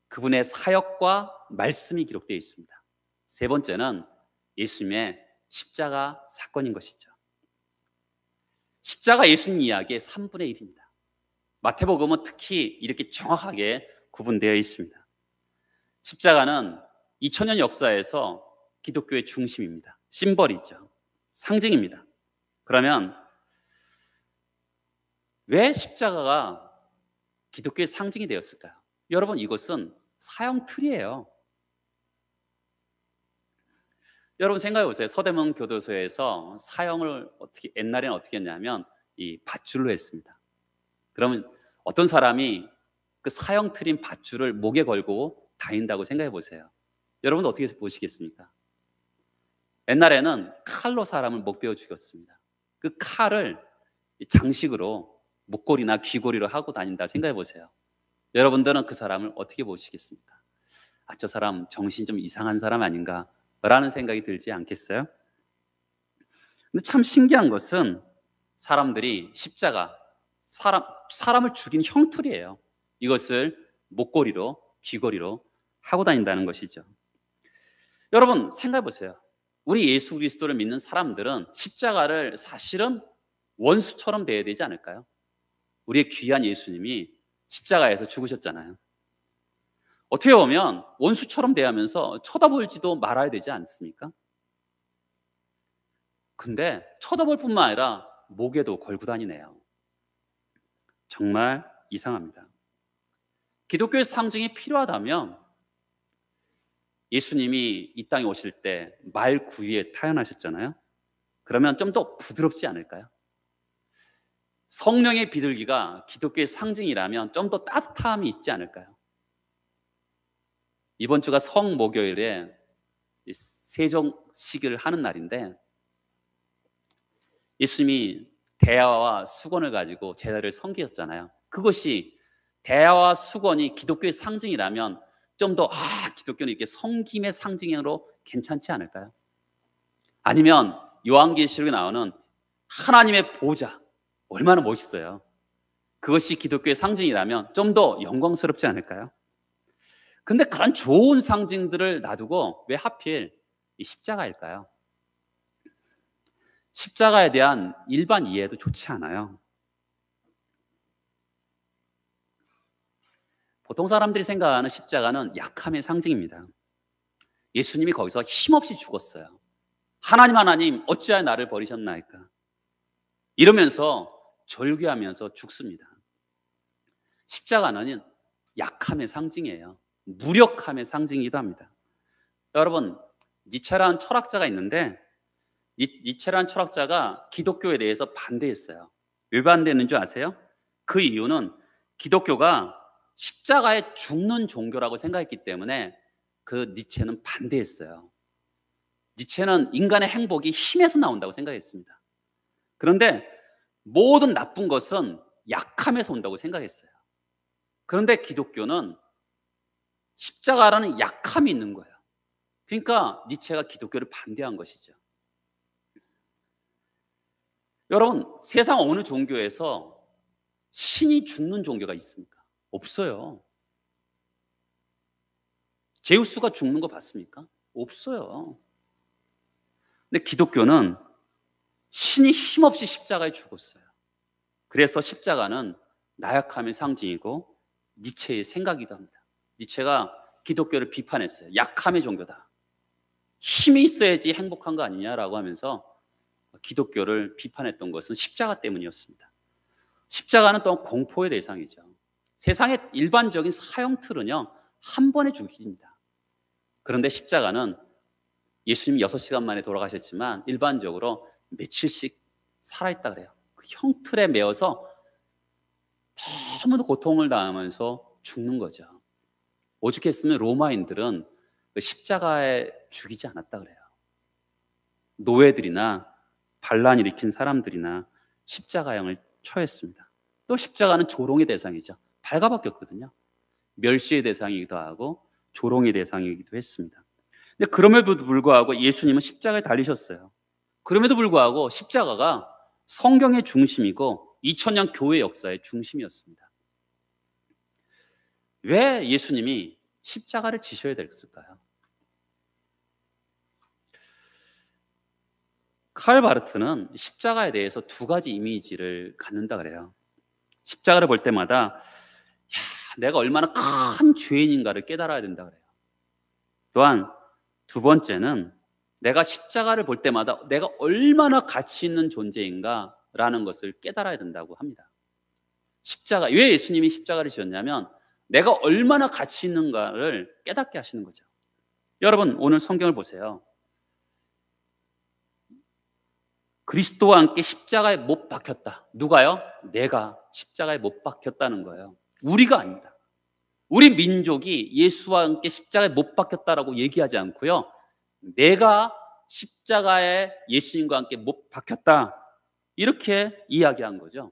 그분의 사역과 말씀이 기록되어 있습니다. 세 번째는 예수님의 십자가 사건인 것이죠. 십자가 예수님 이야기의 3분의 1입니다. 마태복음은 특히 이렇게 정확하게 구분되어 있습니다. 십자가는 2000년 역사에서 기독교의 중심입니다. 심벌이죠. 상징입니다. 그러면 왜 십자가가 기독교의 상징이 되었을까요? 여러분, 이것은 사형 틀이에요. 여러분 생각해 보세요. 서대문 교도소에서 사형을 옛날에는 어떻게 했냐면 이 밧줄로 했습니다. 그러면 어떤 사람이 그 사형 틀인 밧줄을 목에 걸고 다닌다고 생각해 보세요. 여러분 어떻게 보시겠습니까? 옛날에는 칼로 사람을 목 베어 죽였습니다. 그 칼을 장식으로 목걸이나 귀걸이로 하고 다닌다 생각해 보세요. 여러분들은 그 사람을 어떻게 보시겠습니까? 아, 저 사람 정신 좀 이상한 사람 아닌가? 라는 생각이 들지 않겠어요? 근데 참 신기한 것은 사람들이 십자가, 사람을 죽이는 형틀이에요. 이것을 목걸이로, 귀걸이로 하고 다닌다는 것이죠. 여러분 생각해 보세요. 우리 예수 그리스도를 믿는 사람들은 십자가를 사실은 원수처럼 대해야 되지 않을까요? 우리의 귀한 예수님이 십자가에서 죽으셨잖아요. 어떻게 보면 원수처럼 대하면서 쳐다볼지도 말아야 되지 않습니까? 근데 쳐다볼 뿐만 아니라 목에도 걸고 다니네요. 정말 이상합니다. 기독교의 상징이 필요하다면 예수님이 이 땅에 오실 때 말 구유에 태어나셨잖아요. 그러면 좀 더 부드럽지 않을까요? 성령의 비둘기가 기독교의 상징이라면 좀 더 따뜻함이 있지 않을까요? 이번 주가 성목요일에 세종식을 하는 날인데 예수님이 대야와 수건을 가지고 제자를 섬기셨잖아요. 그것이 대야와 수건이 기독교의 상징이라면 좀 더 기독교는 이렇게 섬김의 상징으로 괜찮지 않을까요? 아니면 요한계시록에 나오는 하나님의 보좌, 얼마나 멋있어요. 그것이 기독교의 상징이라면 좀 더 영광스럽지 않을까요? 근데 그런 좋은 상징들을 놔두고 왜 하필 이 십자가일까요? 십자가에 대한 일반 이해도 좋지 않아요. 보통 사람들이 생각하는 십자가는 약함의 상징입니다. 예수님이 거기서 힘없이 죽었어요. 하나님 어찌하여 나를 버리셨나이까? 이러면서 절규하면서 죽습니다. 십자가는 약함의 상징이에요. 무력함의 상징이기도 합니다. 여러분, 니체라는 철학자가 있는데 니체라는 철학자가 기독교에 대해서 반대했어요. 왜 반대했는 줄 아세요? 그 이유는 기독교가 십자가에 죽는 종교라고 생각했기 때문에 그 니체는 반대했어요. 니체는 인간의 행복이 힘에서 나온다고 생각했습니다. 그런데 모든 나쁜 것은 약함에서 온다고 생각했어요. 그런데 기독교는 십자가라는 약함이 있는 거예요. 그러니까 니체가 기독교를 반대한 것이죠. 여러분, 세상 어느 종교에서 신이 죽는 종교가 있습니까? 없어요. 제우스가 죽는 거 봤습니까? 없어요. 근데 기독교는 신이 힘없이 십자가에 죽었어요. 그래서 십자가는 나약함의 상징이고 니체의 생각이기도 합니다. 니체가 기독교를 비판했어요. 약함의 종교다. 힘이 있어야지 행복한 거 아니냐라고 하면서 기독교를 비판했던 것은 십자가 때문이었습니다. 십자가는 또한 공포의 대상이죠. 세상의 일반적인 사형 틀은요, 한 번에 죽입니다. 그런데 십자가는 예수님이 6시간 만에 돌아가셨지만 일반적으로 며칠씩 살아있다 그래요. 그 형틀에 매어서 너무도 고통을 당하면서 죽는 거죠. 오죽했으면 로마인들은 그 십자가에 죽이지 않았다 그래요. 노예들이나 반란 일으킨 사람들이나 십자가형을 처했습니다. 또 십자가는 조롱의 대상이죠. 발가벗겼거든요. 멸시의 대상이기도 하고 조롱의 대상이기도 했습니다. 근데 그럼에도 불구하고 예수님은 십자가에 달리셨어요. 그럼에도 불구하고 십자가가 성경의 중심이고 2000년 교회 역사의 중심이었습니다. 왜 예수님이 십자가를 지셔야 됐을까요? 칼 바르트는 십자가에 대해서 두 가지 이미지를 갖는다 그래요. 십자가를 볼 때마다 내가 얼마나 큰 죄인인가를 깨달아야 된다 그래요. 또한 두 번째는 내가 십자가를 볼 때마다 내가 얼마나 가치 있는 존재인가라는 것을 깨달아야 된다고 합니다. 십자가, 왜 예수님이 십자가를 지었냐면 내가 얼마나 가치 있는가를 깨닫게 하시는 거죠. 여러분, 오늘 성경을 보세요. 그리스도와 함께 십자가에 못 박혔다. 누가요? 내가 십자가에 못 박혔다는 거예요. 우리가 아닙니다. 우리 민족이 예수와 함께 십자가에 못 박혔다라고 얘기하지 않고요, 내가 십자가에 예수님과 함께 못 박혔다, 이렇게 이야기한 거죠.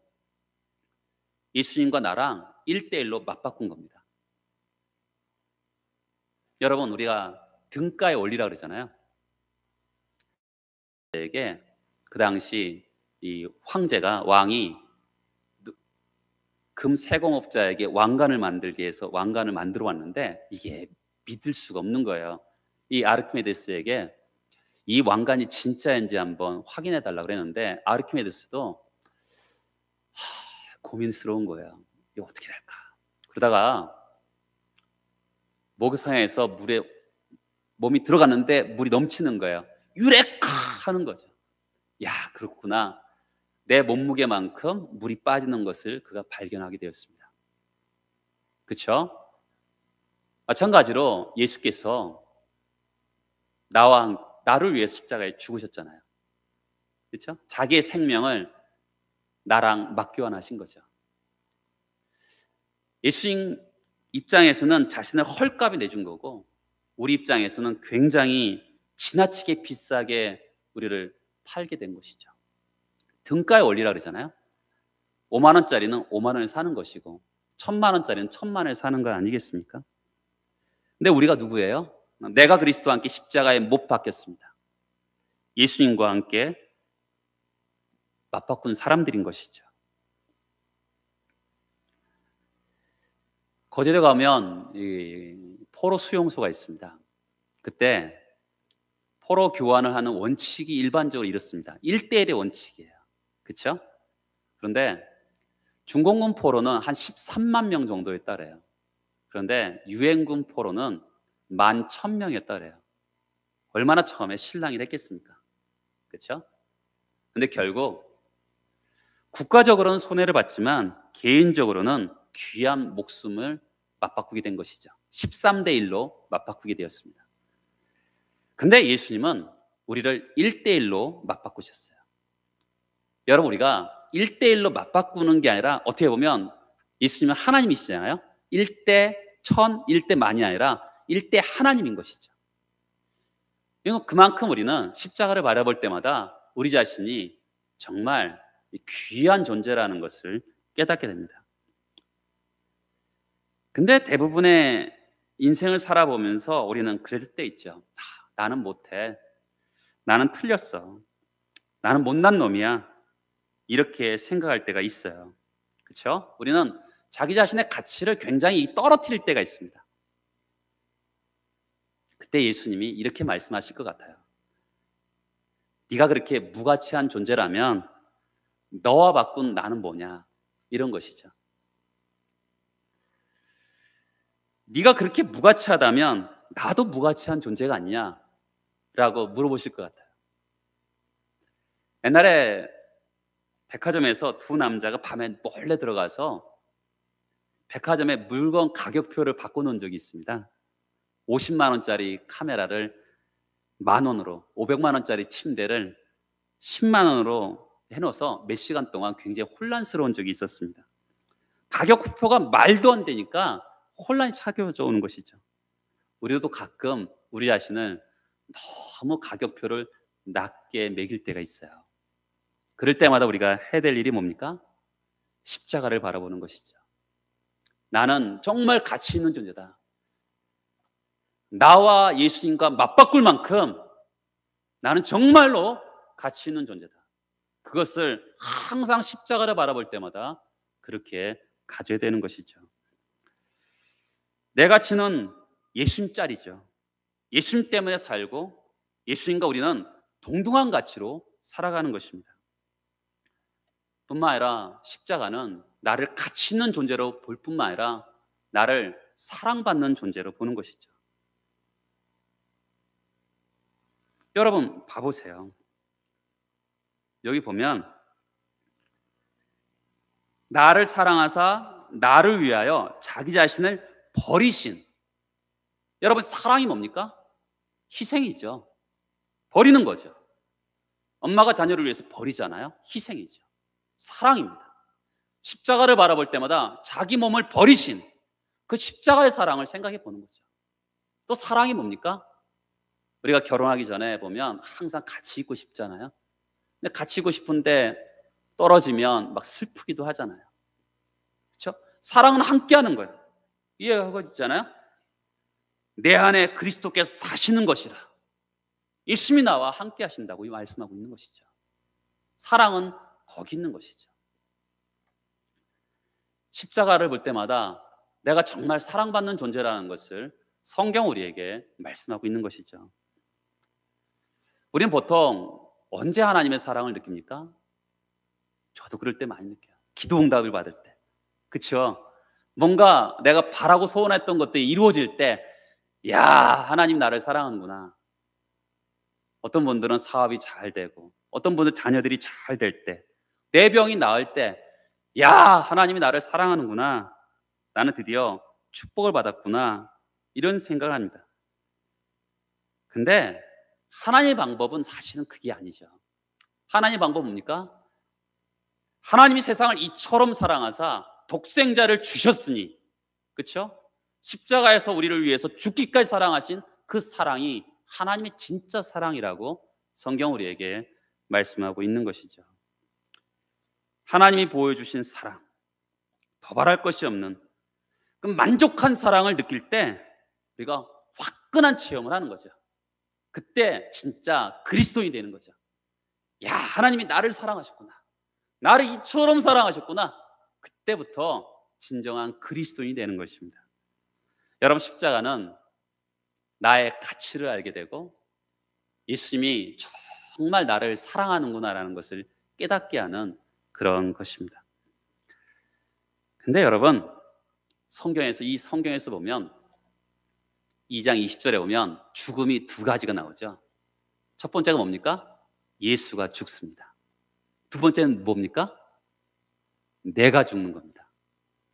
예수님과 나랑 1대1로 맞바꾼 겁니다. 여러분, 우리가 등가의 원리라 그러잖아요. 에게 그 당시 이 황제가, 왕이 금 세공업자에게 왕관을 만들기 위해서 왕관을 만들어 왔는데 이게 믿을 수가 없는 거예요. 이 아르키메데스에게 이 왕관이 진짜인지 한번 확인해 달라고 그랬는데 아르키메데스도 고민스러운 거예요. 이거 어떻게 될까? 그러다가 목욕탕에서 물에 몸이 들어갔는데 물이 넘치는 거예요. 유레카 하는 거죠. 야, 그렇구나. 내 몸무게만큼 물이 빠지는 것을 그가 발견하게 되었습니다. 그렇죠? 마찬가지로 예수께서 나를 위해 십자가에 죽으셨잖아요. 그렇죠? 자기의 생명을 나랑 맞교환하신 거죠. 예수님 입장에서는 자신을 헐값에 내준 거고, 우리 입장에서는 굉장히 지나치게 비싸게 우리를 팔게 된 것이죠. 등가의 원리라 그러잖아요. 5만 원짜리는 5만 원에 사는 것이고 1,000만 원짜리는 1,000만 원에 사는 거 아니겠습니까? 근데 우리가 누구예요? 내가 그리스도와 함께 십자가에 못 박혔습니다. 예수님과 함께 맞바꾼 사람들인 것이죠. 거제도 가면 포로 수용소가 있습니다. 그때 포로 교환을 하는 원칙이 일반적으로 이렇습니다. 1대1의 원칙이에요. 그렇죠? 그런데 중공군 포로는 한 13만 명 정도에 따라요. 그런데 유엔군 포로는 11,000명에 따라요. 얼마나 처음에 실랑이를 했겠습니까? 그렇죠? 근데 결국 국가적으로는 손해를 봤지만 개인적으로는 귀한 목숨을 맞바꾸게 된 것이죠. 13대1로 맞바꾸게 되었습니다. 근데 예수님은 우리를 1대1로 맞바꾸셨어요. 여러분, 우리가 1대1로 맞바꾸는 게 아니라 어떻게 보면 예수님은 하나님이시잖아요. 1대 1000, 1대 만이 아니라 1대 하나님인 것이죠. 그만큼 우리는 십자가를 바라볼 때마다 우리 자신이 정말 귀한 존재라는 것을 깨닫게 됩니다. 근데 대부분의 인생을 살아보면서 우리는 그럴 때 있죠. 나는 못해. 나는 틀렸어. 나는 못난 놈이야. 이렇게 생각할 때가 있어요. 그렇죠? 우리는 자기 자신의 가치를 굉장히 떨어뜨릴 때가 있습니다. 그때 예수님이 이렇게 말씀하실 것 같아요. 네가 그렇게 무가치한 존재라면 너와 바꾼 나는 뭐냐, 이런 것이죠. 네가 그렇게 무가치하다면 나도 무가치한 존재가 아니냐 라고 물어보실 것 같아요. 옛날에 백화점에서 두 남자가 밤에 몰래 들어가서 백화점의 물건 가격표를 바꿔놓은 적이 있습니다. 50만 원짜리 카메라를 10,000원으로, 500만 원짜리 침대를 10만 원으로 해놓아서 몇 시간 동안 굉장히 혼란스러운 적이 있었습니다. 가격표가 말도 안 되니까 혼란이 찾아져 오는 것이죠. 우리도 가끔 우리 자신을 너무 가격표를 낮게 매길 때가 있어요. 그럴 때마다 우리가 해야 될 일이 뭡니까? 십자가를 바라보는 것이죠. 나는 정말 가치 있는 존재다. 나와 예수님과 맞바꿀 만큼 나는 정말로 가치 있는 존재다. 그것을 항상 십자가를 바라볼 때마다 그렇게 가져야 되는 것이죠. 내 가치는 예수님 짤이죠. 예수님 때문에 살고 예수님과 우리는 동등한 가치로 살아가는 것입니다. 뿐만 아니라 십자가는 나를 가치 있는 존재로 볼 뿐만 아니라 나를 사랑받는 존재로 보는 것이죠. 여러분 봐보세요. 여기 보면 나를 사랑하사 나를 위하여 자기 자신을 버리신, 여러분 사랑이 뭡니까? 희생이죠. 버리는 거죠. 엄마가 자녀를 위해서 버리잖아요. 희생이죠. 사랑입니다. 십자가를 바라볼 때마다 자기 몸을 버리신 그 십자가의 사랑을 생각해 보는 거죠. 또 사랑이 뭡니까? 우리가 결혼하기 전에 보면 항상 같이 있고 싶잖아요. 근데 같이 있고 싶은데 떨어지면 막 슬프기도 하잖아요. 그렇죠? 사랑은 함께하는 거예요. 이해하고 있잖아요. 내 안에 그리스도께서 사시는 것이라 예수님이 나와 함께 하신다고 말씀하고 있는 것이죠. 사랑은 거기 있는 것이죠. 십자가를 볼 때마다 내가 정말 사랑받는 존재라는 것을 성경 우리에게 말씀하고 있는 것이죠. 우리는 보통 언제 하나님의 사랑을 느낍니까? 저도 그럴 때 많이 느껴요. 기도 응답을 받을 때. 그렇죠? 뭔가 내가 바라고 소원했던 것들이 이루어질 때, 야, 하나님 나를 사랑하는구나. 어떤 분들은 사업이 잘 되고, 어떤 분들은 자녀들이 잘 될 때, 내 병이 나을 때, 야, 하나님이 나를 사랑하는구나. 나는 드디어 축복을 받았구나. 이런 생각을 합니다. 근데 하나님의 방법은 사실은 그게 아니죠. 하나님의 방법은 뭡니까? 하나님이 세상을 이처럼 사랑하사 독생자를 주셨으니, 그렇죠? 십자가에서 우리를 위해서 죽기까지 사랑하신 그 사랑이 하나님의 진짜 사랑이라고 성경 우리에게 말씀하고 있는 것이죠. 하나님이 보여주신 사랑, 더 바랄 것이 없는 그 만족한 사랑을 느낄 때 우리가 화끈한 체험을 하는 거죠. 그때 진짜 그리스도인이 되는 거죠. 야, 하나님이 나를 사랑하셨구나. 나를 이처럼 사랑하셨구나. 그때부터 진정한 그리스도인이 되는 것입니다. 여러분, 십자가는 나의 가치를 알게 되고 예수님이 정말 나를 사랑하는구나라는 것을 깨닫게 하는 그런 것입니다. 근데 여러분, 성경에서 보면 2장 20절에 보면 죽음이 두 가지가 나오죠. 첫 번째가 뭡니까? 예수가 죽습니다. 두 번째는 뭡니까? 내가 죽는 겁니다.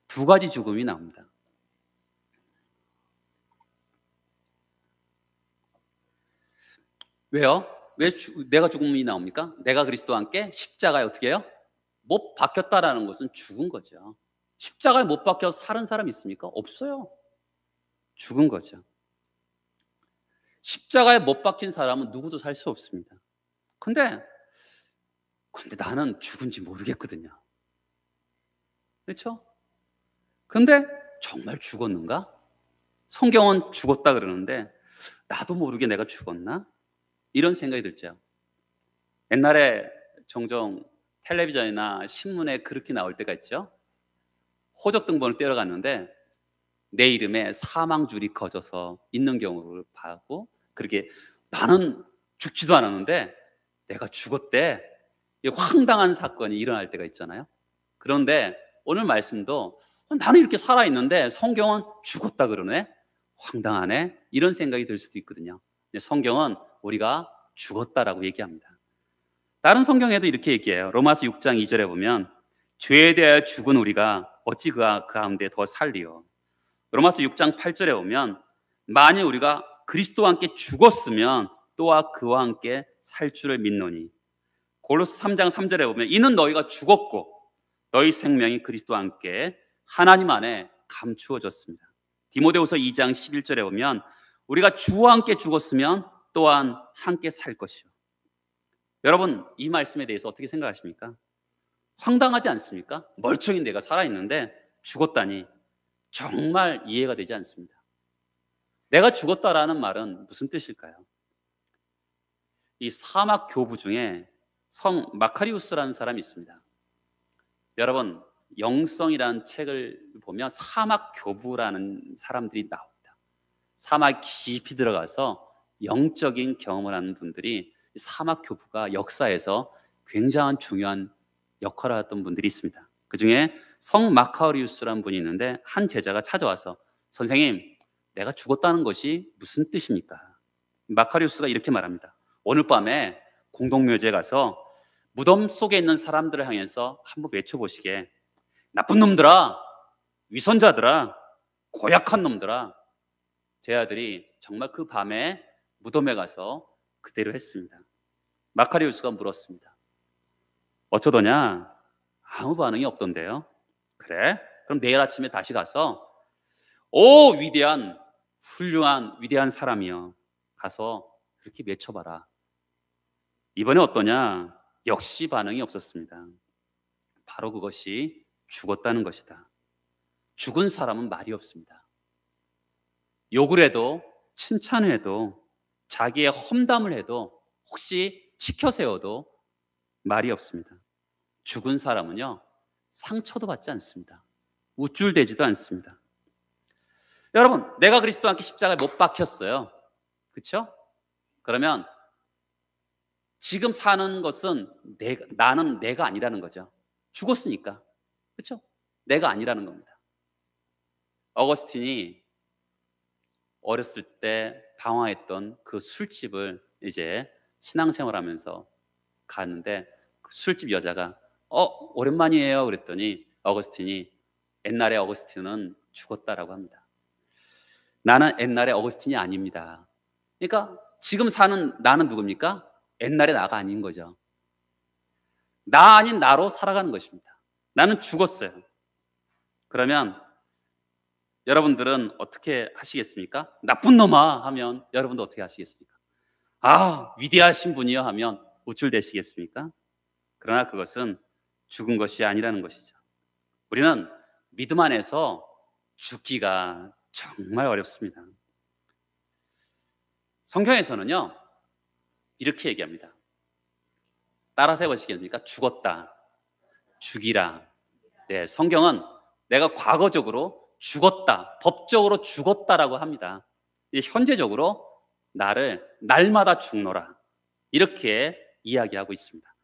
두 가지 죽음이 나옵니다. 왜요? 왜 내가 죽음이 나옵니까? 내가 그리스도와 함께 십자가에 어떻게 해요? 못 박혔다라는 것은 죽은 거죠. 십자가에 못 박혀서 사는 사람이 있습니까? 없어요. 죽은 거죠. 십자가에 못 박힌 사람은 누구도 살 수 없습니다. 근데 나는 죽은지 모르겠거든요. 그렇죠? 근데 정말 죽었는가? 성경은 죽었다 그러는데 나도 모르게 내가 죽었나? 이런 생각이 들죠. 옛날에 종종 텔레비전이나 신문에 그렇게 나올 때가 있죠. 호적 등본을 떼러 갔는데 내 이름에 사망줄이 커져서 있는 경우를 봤고, 그렇게 나는 죽지도 않았는데 내가 죽었대. 황당한 사건이 일어날 때가 있잖아요. 그런데 오늘 말씀도 나는 이렇게 살아있는데 성경은 죽었다 그러네? 황당하네? 이런 생각이 들 수도 있거든요. 성경은 우리가 죽었다라고 얘기합니다. 다른 성경에도 이렇게 얘기해요. 로마서 6장 2절에 보면 죄에 대하여 죽은 우리가 어찌 그 가운데 더 살리요. 로마서 6장 8절에 보면 만일 우리가 그리스도와 함께 죽었으면 또한 그와 함께 살 줄을 믿노니. 골로새 3장 3절에 보면 이는 너희가 죽었고 너희 생명이 그리스도와 함께 하나님 안에 감추어졌습니다. 디모데후서 2장 11절에 보면 우리가 주와 함께 죽었으면 또한 함께 살 것이요. 여러분, 이 말씀에 대해서 어떻게 생각하십니까? 황당하지 않습니까? 멀쩡히 내가 살아있는데 죽었다니 정말 이해가 되지 않습니다. 내가 죽었다라는 말은 무슨 뜻일까요? 이 사막 교부 중에 성 마카리우스라는 사람이 있습니다. 여러분, 영성이라는 책을 보면 사막 교부라는 사람들이 나옵니다. 사막 깊이 들어가서 영적인 경험을 하는 분들이, 사막 교부가 역사에서 굉장한 중요한 역할을 했던 분들이 있습니다. 그 중에 성 마카리우스라는 분이 있는데 한 제자가 찾아와서 선생님, 내가 죽었다는 것이 무슨 뜻입니까? 마카리우스가 이렇게 말합니다. 오늘 밤에 공동묘지에 가서 무덤 속에 있는 사람들을 향해서 한번 외쳐보시게. 나쁜 놈들아, 위선자들아, 고약한 놈들아. 제 아들이 정말 그 밤에 무덤에 가서 그대로 했습니다. 마카리우스가 물었습니다. 어쩌더냐? 아무 반응이 없던데요. 그래? 그럼 내일 아침에 다시 가서 오 위대한 훌륭한 위대한 사람이여, 가서 그렇게 외쳐봐라. 이번에 어떠냐? 역시 반응이 없었습니다. 바로 그것이 죽었다는 것이다. 죽은 사람은 말이 없습니다. 욕을 해도 칭찬을 해도 자기의 험담을 해도 혹시 치켜 세워도 말이 없습니다. 죽은 사람은요, 상처도 받지 않습니다. 우쭐대지도 않습니다. 여러분, 내가 그리스도와 함께 십자가에 못 박혔어요. 그렇죠? 그러면 지금 사는 것은 나는 내가 아니라는 거죠. 죽었으니까. 그렇죠? 내가 아니라는 겁니다. 어거스틴이 어렸을 때 방황했던 그 술집을 이제 신앙생활하면서 갔는데 그 술집 여자가 오랜만이에요 그랬더니 어거스틴이 옛날에 어거스틴은 죽었다라고 합니다. 나는 옛날에 어거스틴이 아닙니다. 그러니까 지금 사는 나는 누굽니까? 옛날의 나가 아닌 거죠. 나 아닌 나로 살아가는 것입니다. 나는 죽었어요. 그러면 여러분들은 어떻게 하시겠습니까? 나쁜 놈아 하면 여러분도 어떻게 하시겠습니까? 아, 위대하신 분이요 하면 우쭐대시겠습니까? 그러나 그것은 죽은 것이 아니라는 것이죠. 우리는 믿음 안에서 죽기가 정말 어렵습니다. 성경에서는요, 이렇게 얘기합니다. 따라서 해보시겠습니까? 죽었다, 죽이라. 네, 성경은 내가 과거적으로 죽었다, 법적으로 죽었다라고 합니다. 현재적으로 나를 날마다 죽노라, 이렇게 이야기하고 있습니다.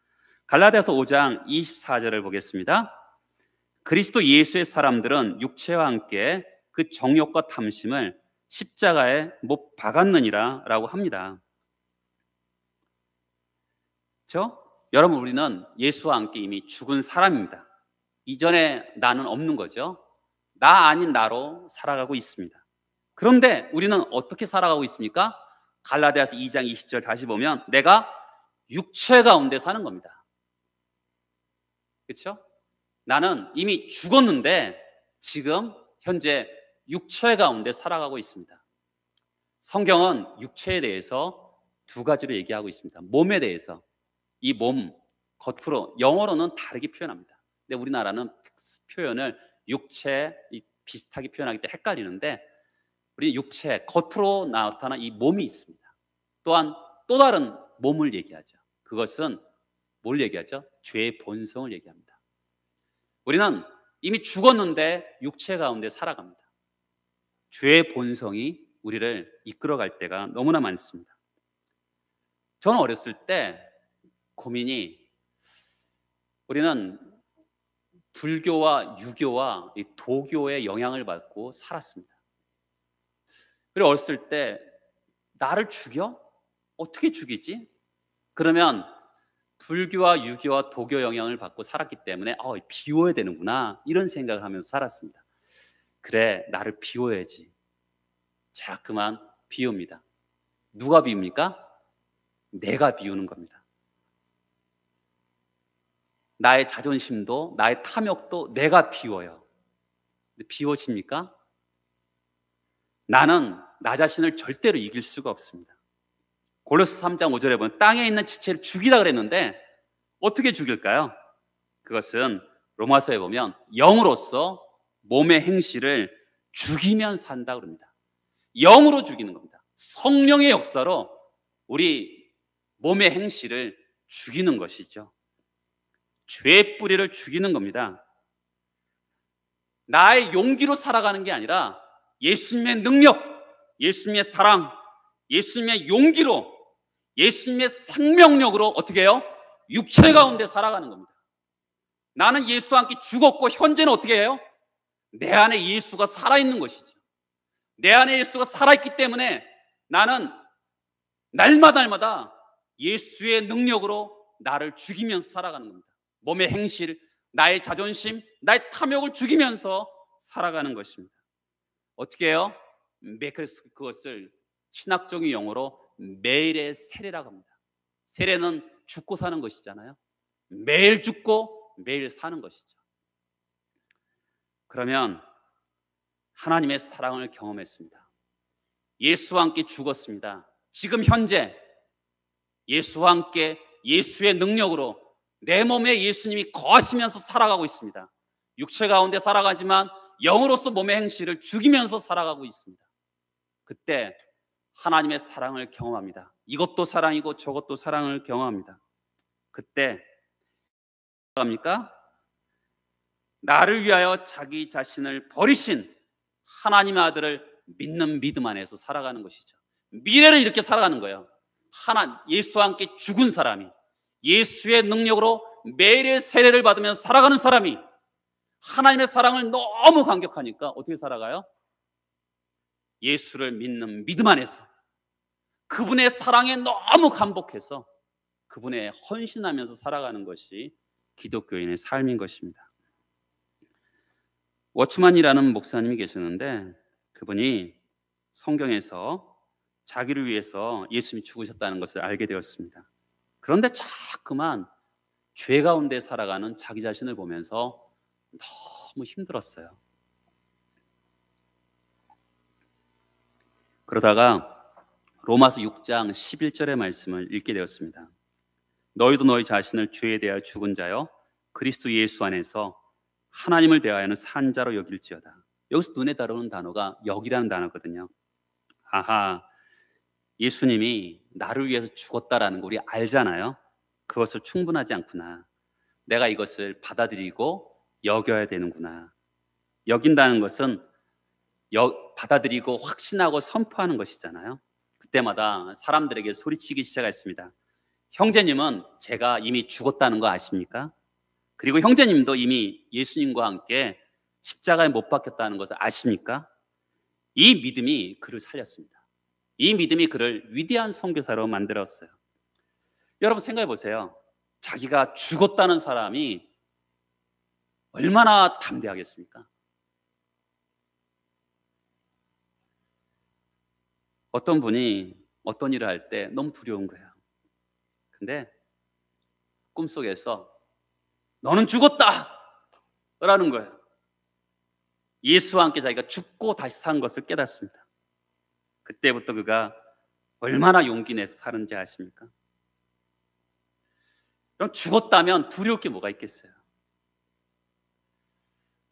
갈라디아서 5장 24절을 보겠습니다. 그리스도 예수의 사람들은 육체와 함께 그 정욕과 탐심을 십자가에 못 박았느니라 라고 합니다. 그렇죠? 여러분, 우리는 예수와 함께 이미 죽은 사람입니다. 이전에 나는 없는 거죠. 나 아닌 나로 살아가고 있습니다. 그런데 우리는 어떻게 살아가고 있습니까? 갈라디아서 2장 20절 다시 보면 내가 육체 가운데 사는 겁니다. 그렇죠? 나는 이미 죽었는데 지금 현재 육체 가운데 살아가고 있습니다. 성경은 육체에 대해서 두 가지로 얘기하고 있습니다. 몸에 대해서, 이 몸 겉으로 영어로는 다르게 표현합니다. 근데 우리나라는 표현을 육체 비슷하게 표현하기 때문에 헷갈리는데, 우리 육체 겉으로 나타난 이 몸이 있습니다. 또한 또 다른 몸을 얘기하죠. 그것은 뭘 얘기하죠? 죄의 본성을 얘기합니다. 우리는 이미 죽었는데 육체 가운데 살아갑니다. 죄의 본성이 우리를 이끌어갈 때가 너무나 많습니다. 저는 어렸을 때 고민이, 우리는 불교와 유교와 이 도교의 영향을 받고 살았습니다. 그리고 어렸을 때 나를 죽여? 어떻게 죽이지? 그러면 불교와 유교와 도교 영향을 받고 살았기 때문에 비워야 되는구나, 이런 생각을 하면서 살았습니다. 그래, 나를 비워야지. 자꾸만 비웁니다. 누가 비웁니까? 내가 비우는 겁니다. 나의 자존심도 나의 탐욕도 내가 비워요. 근데 비워집니까? 나는 나 자신을 절대로 이길 수가 없습니다. 골로새 3장 5절에 보면 땅에 있는 지체를 죽이라 그랬는데 어떻게 죽일까요? 그것은 로마서에 보면 영으로서 몸의 행실을 죽이면 산다 그럽니다. 영으로 죽이는 겁니다. 성령의 역사로 우리 몸의 행실을 죽이는 것이죠. 죄의 뿌리를 죽이는 겁니다. 나의 용기로 살아가는 게 아니라 예수님의 능력, 예수님의 사랑, 예수님의 용기로, 예수님의 생명력으로 어떻게 해요? 육체 가운데 살아가는 겁니다. 나는 예수와 함께 죽었고 현재는 어떻게 해요? 내 안에 예수가 살아있는 것이죠. 내 안에 예수가 살아있기 때문에 나는 날마다 예수의 능력으로 나를 죽이면서 살아가는 겁니다. 몸의 행실, 나의 자존심, 나의 탐욕을 죽이면서 살아가는 것입니다. 어떻게 해요? 그래서 그것을 신학적인 용어로 매일의 세례라고 합니다. 세례는 죽고 사는 것이잖아요. 매일 죽고 매일 사는 것이죠. 그러면 하나님의 사랑을 경험했습니다. 예수와 함께 죽었습니다. 지금 현재 예수와 함께 예수의 능력으로 내 몸에 예수님이 거하시면서 살아가고 있습니다. 육체 가운데 살아가지만 영으로서 몸의 행실을 죽이면서 살아가고 있습니다. 그때 하나님의 사랑을 경험합니다. 이것도 사랑이고 저것도 사랑을 경험합니다. 그때 뭐합니까? 나를 위하여 자기 자신을 버리신 하나님의 아들을 믿는 믿음 안에서 살아가는 것이죠. 미래를 이렇게 살아가는 거예요. 예수와 함께 죽은 사람이 예수의 능력으로 매일의 세례를 받으면서 살아가는 사람이 하나님의 사랑을 너무 감격하니까 어떻게 살아가요? 예수를 믿는 믿음 안에서 그분의 사랑에 너무 감복해서 그분에 헌신하면서 살아가는 것이 기독교인의 삶인 것입니다. 워츠만이라는 목사님이 계시는데 그분이 성경에서 자기를 위해서 예수님이 죽으셨다는 것을 알게 되었습니다. 그런데 자꾸만 죄 가운데 살아가는 자기 자신을 보면서 너무 힘들었어요. 그러다가 로마서 6장 11절의 말씀을 읽게 되었습니다. 너희도 너희 자신을 죄에 대하여 죽은 자여 그리스도 예수 안에서 하나님을 대하여는 산 자로 여길지어다. 여기서 눈에 들어오는 단어가 여기라는 단어거든요. 아하, 예수님이 나를 위해서 죽었다라는 거 우리 알잖아요. 그것을 충분하지 않구나. 내가 이것을 받아들이고 여겨야 되는구나. 여긴다는 것은 받아들이고 확신하고 선포하는 것이잖아요. 그때마다 사람들에게 소리치기 시작했습니다. 형제님은 제가 이미 죽었다는 거 아십니까? 그리고 형제님도 이미 예수님과 함께 십자가에 못 박혔다는 것을 아십니까? 이 믿음이 그를 살렸습니다. 이 믿음이 그를 위대한 선교사로 만들었어요. 여러분 생각해 보세요. 자기가 죽었다는 사람이 얼마나 담대하겠습니까? 어떤 분이 어떤 일을 할 때 너무 두려운 거예요. 근데 꿈속에서 너는 죽었다! 라는 거예요. 예수와 함께 자기가 죽고 다시 산 것을 깨닫습니다. 그때부터 그가 얼마나 용기 내서 사는지 아십니까? 그럼 죽었다면 두려울 게 뭐가 있겠어요?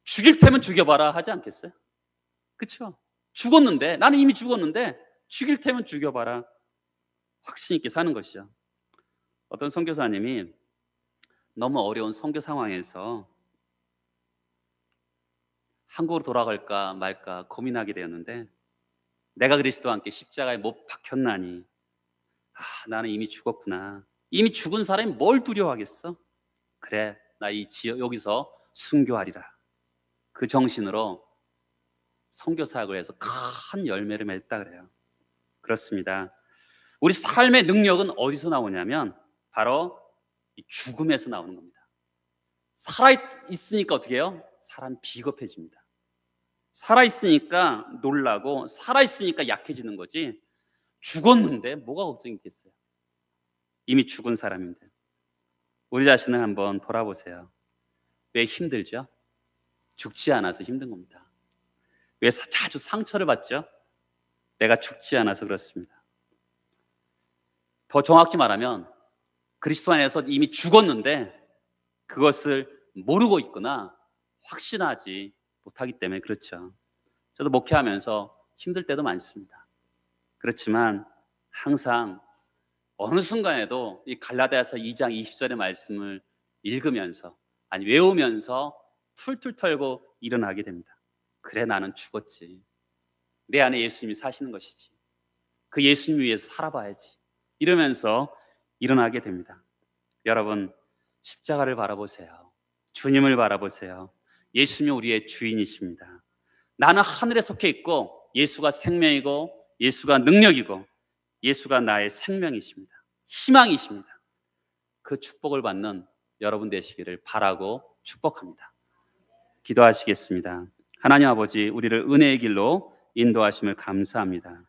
죽일 테면 죽여봐라 하지 않겠어요? 그렇죠? 죽었는데, 나는 이미 죽었는데 죽일 테면 죽여봐라. 확신 있게 사는 것이죠. 어떤 선교사님이 너무 어려운 선교 상황에서 한국으로 돌아갈까 말까 고민하게 되었는데 내가 그리스도와 함께 십자가에 못 박혔나니 나는 이미 죽었구나. 이미 죽은 사람이 뭘 두려워하겠어? 그래, 나 여기서 순교하리라. 그 정신으로 선교 사역을 해서 큰 열매를 맺었다 그래요. 그렇습니다. 우리 삶의 능력은 어디서 나오냐면 바로 이 죽음에서 나오는 겁니다. 살아있으니까 어떻게 해요? 사람 비겁해집니다. 살아있으니까 놀라고 살아있으니까 약해지는 거지 죽었는데 뭐가 걱정이 있겠어요? 이미 죽은 사람인데. 우리 자신을 한번 돌아보세요. 왜 힘들죠? 죽지 않아서 힘든 겁니다. 왜 자주 상처를 받죠? 내가 죽지 않아서 그렇습니다. 더 정확히 말하면 그리스도 안에서 이미 죽었는데 그것을 모르고 있거나 확신하지 못하기 때문에 그렇죠. 저도 목회하면서 힘들 때도 많습니다. 그렇지만 항상 어느 순간에도 이 갈라디아서 2장 20절의 말씀을 읽으면서 아니 외우면서 툴툴 털고 일어나게 됩니다. 그래, 나는 죽었지. 내 안에 예수님이 사시는 것이지. 그 예수님 위해서 살아봐야지. 이러면서 일어나게 됩니다. 여러분, 십자가를 바라보세요. 주님을 바라보세요. 예수님이 우리의 주인이십니다. 나는 하늘에 속해 있고 예수가 생명이고 예수가 능력이고 예수가 나의 생명이십니다. 희망이십니다. 그 축복을 받는 여러분 되시기를 바라고 축복합니다. 기도하시겠습니다. 하나님 아버지, 우리를 은혜의 길로 인도하심을 감사합니다.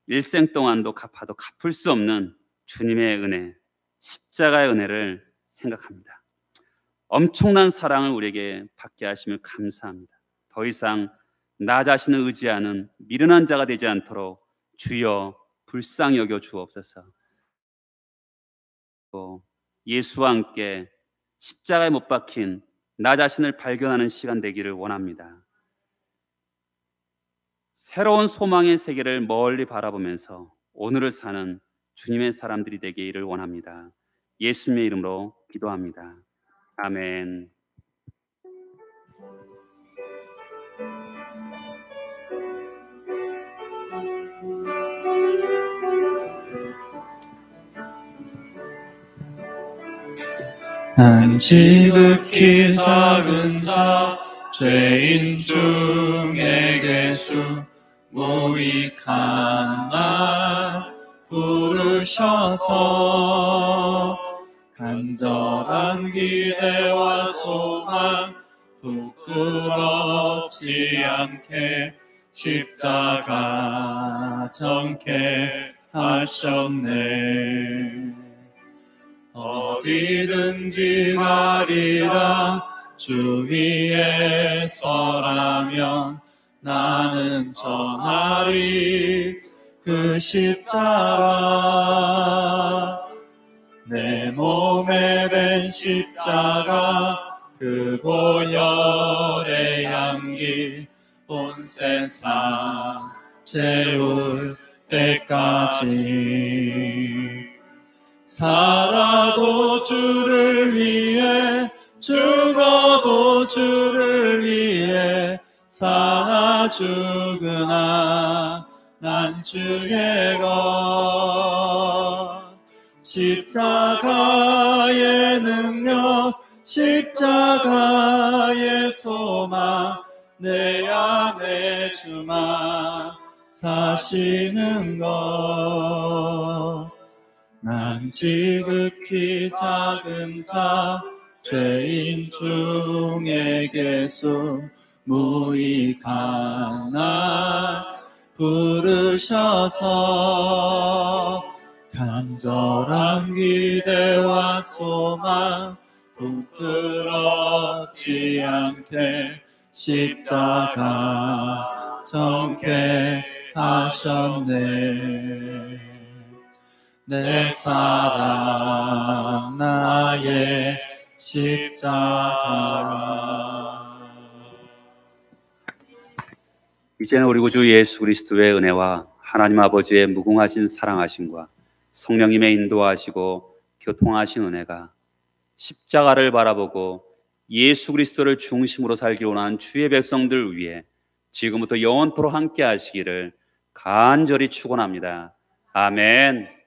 일생 동안도 갚아도 갚을 수 없는 주님의 은혜, 십자가의 은혜를 생각합니다. 엄청난 사랑을 우리에게 받게 하심을 감사합니다. 더 이상 나 자신을 의지하는 미련한 자가 되지 않도록 주여 불쌍히 여겨 주옵소서. 예수와 함께 십자가에 못 박힌 나 자신을 발견하는 시간 되기를 원합니다. 새로운 소망의 세계를 멀리 바라보면서 오늘을 사는 주님의 사람들이 되기를 원합니다. 예수님의 이름으로 기도합니다. 아멘. 난 지극히 작은 자 죄인 중에 개수 무익한 날 부르셔서 간절한 기대와 소망 부끄럽지 않게 십자가 정케 하셨네. 어디든지 가리라 주 위에 서라면 나는 전하리 그 십자가. 내 몸에 밴 십자가 그 보혈의 향기 온 세상 채울 때까지 살아도 주를 위해 죽어도 주를 위해 살아 죽으나 난 주의 것. 십자가의 능력 십자가의 소망 내 안에 주만 사시는 것. 난 지극히 작은 자 죄인 중에 개수 무익한 날 부르셔서 간절한 기대와 소망 부끄럽지 않게 십자가 정케 하셨네. 내 사랑 나의 십자가. 이제는 우리 구주 예수 그리스도의 은혜와 하나님 아버지의 무궁하신 사랑하심과 성령님의 인도하시고 교통하신 은혜가 십자가를 바라보고 예수 그리스도를 중심으로 살기 원하는 주의 백성들 위해 지금부터 영원토록 함께 하시기를 간절히 축원합니다. 아멘.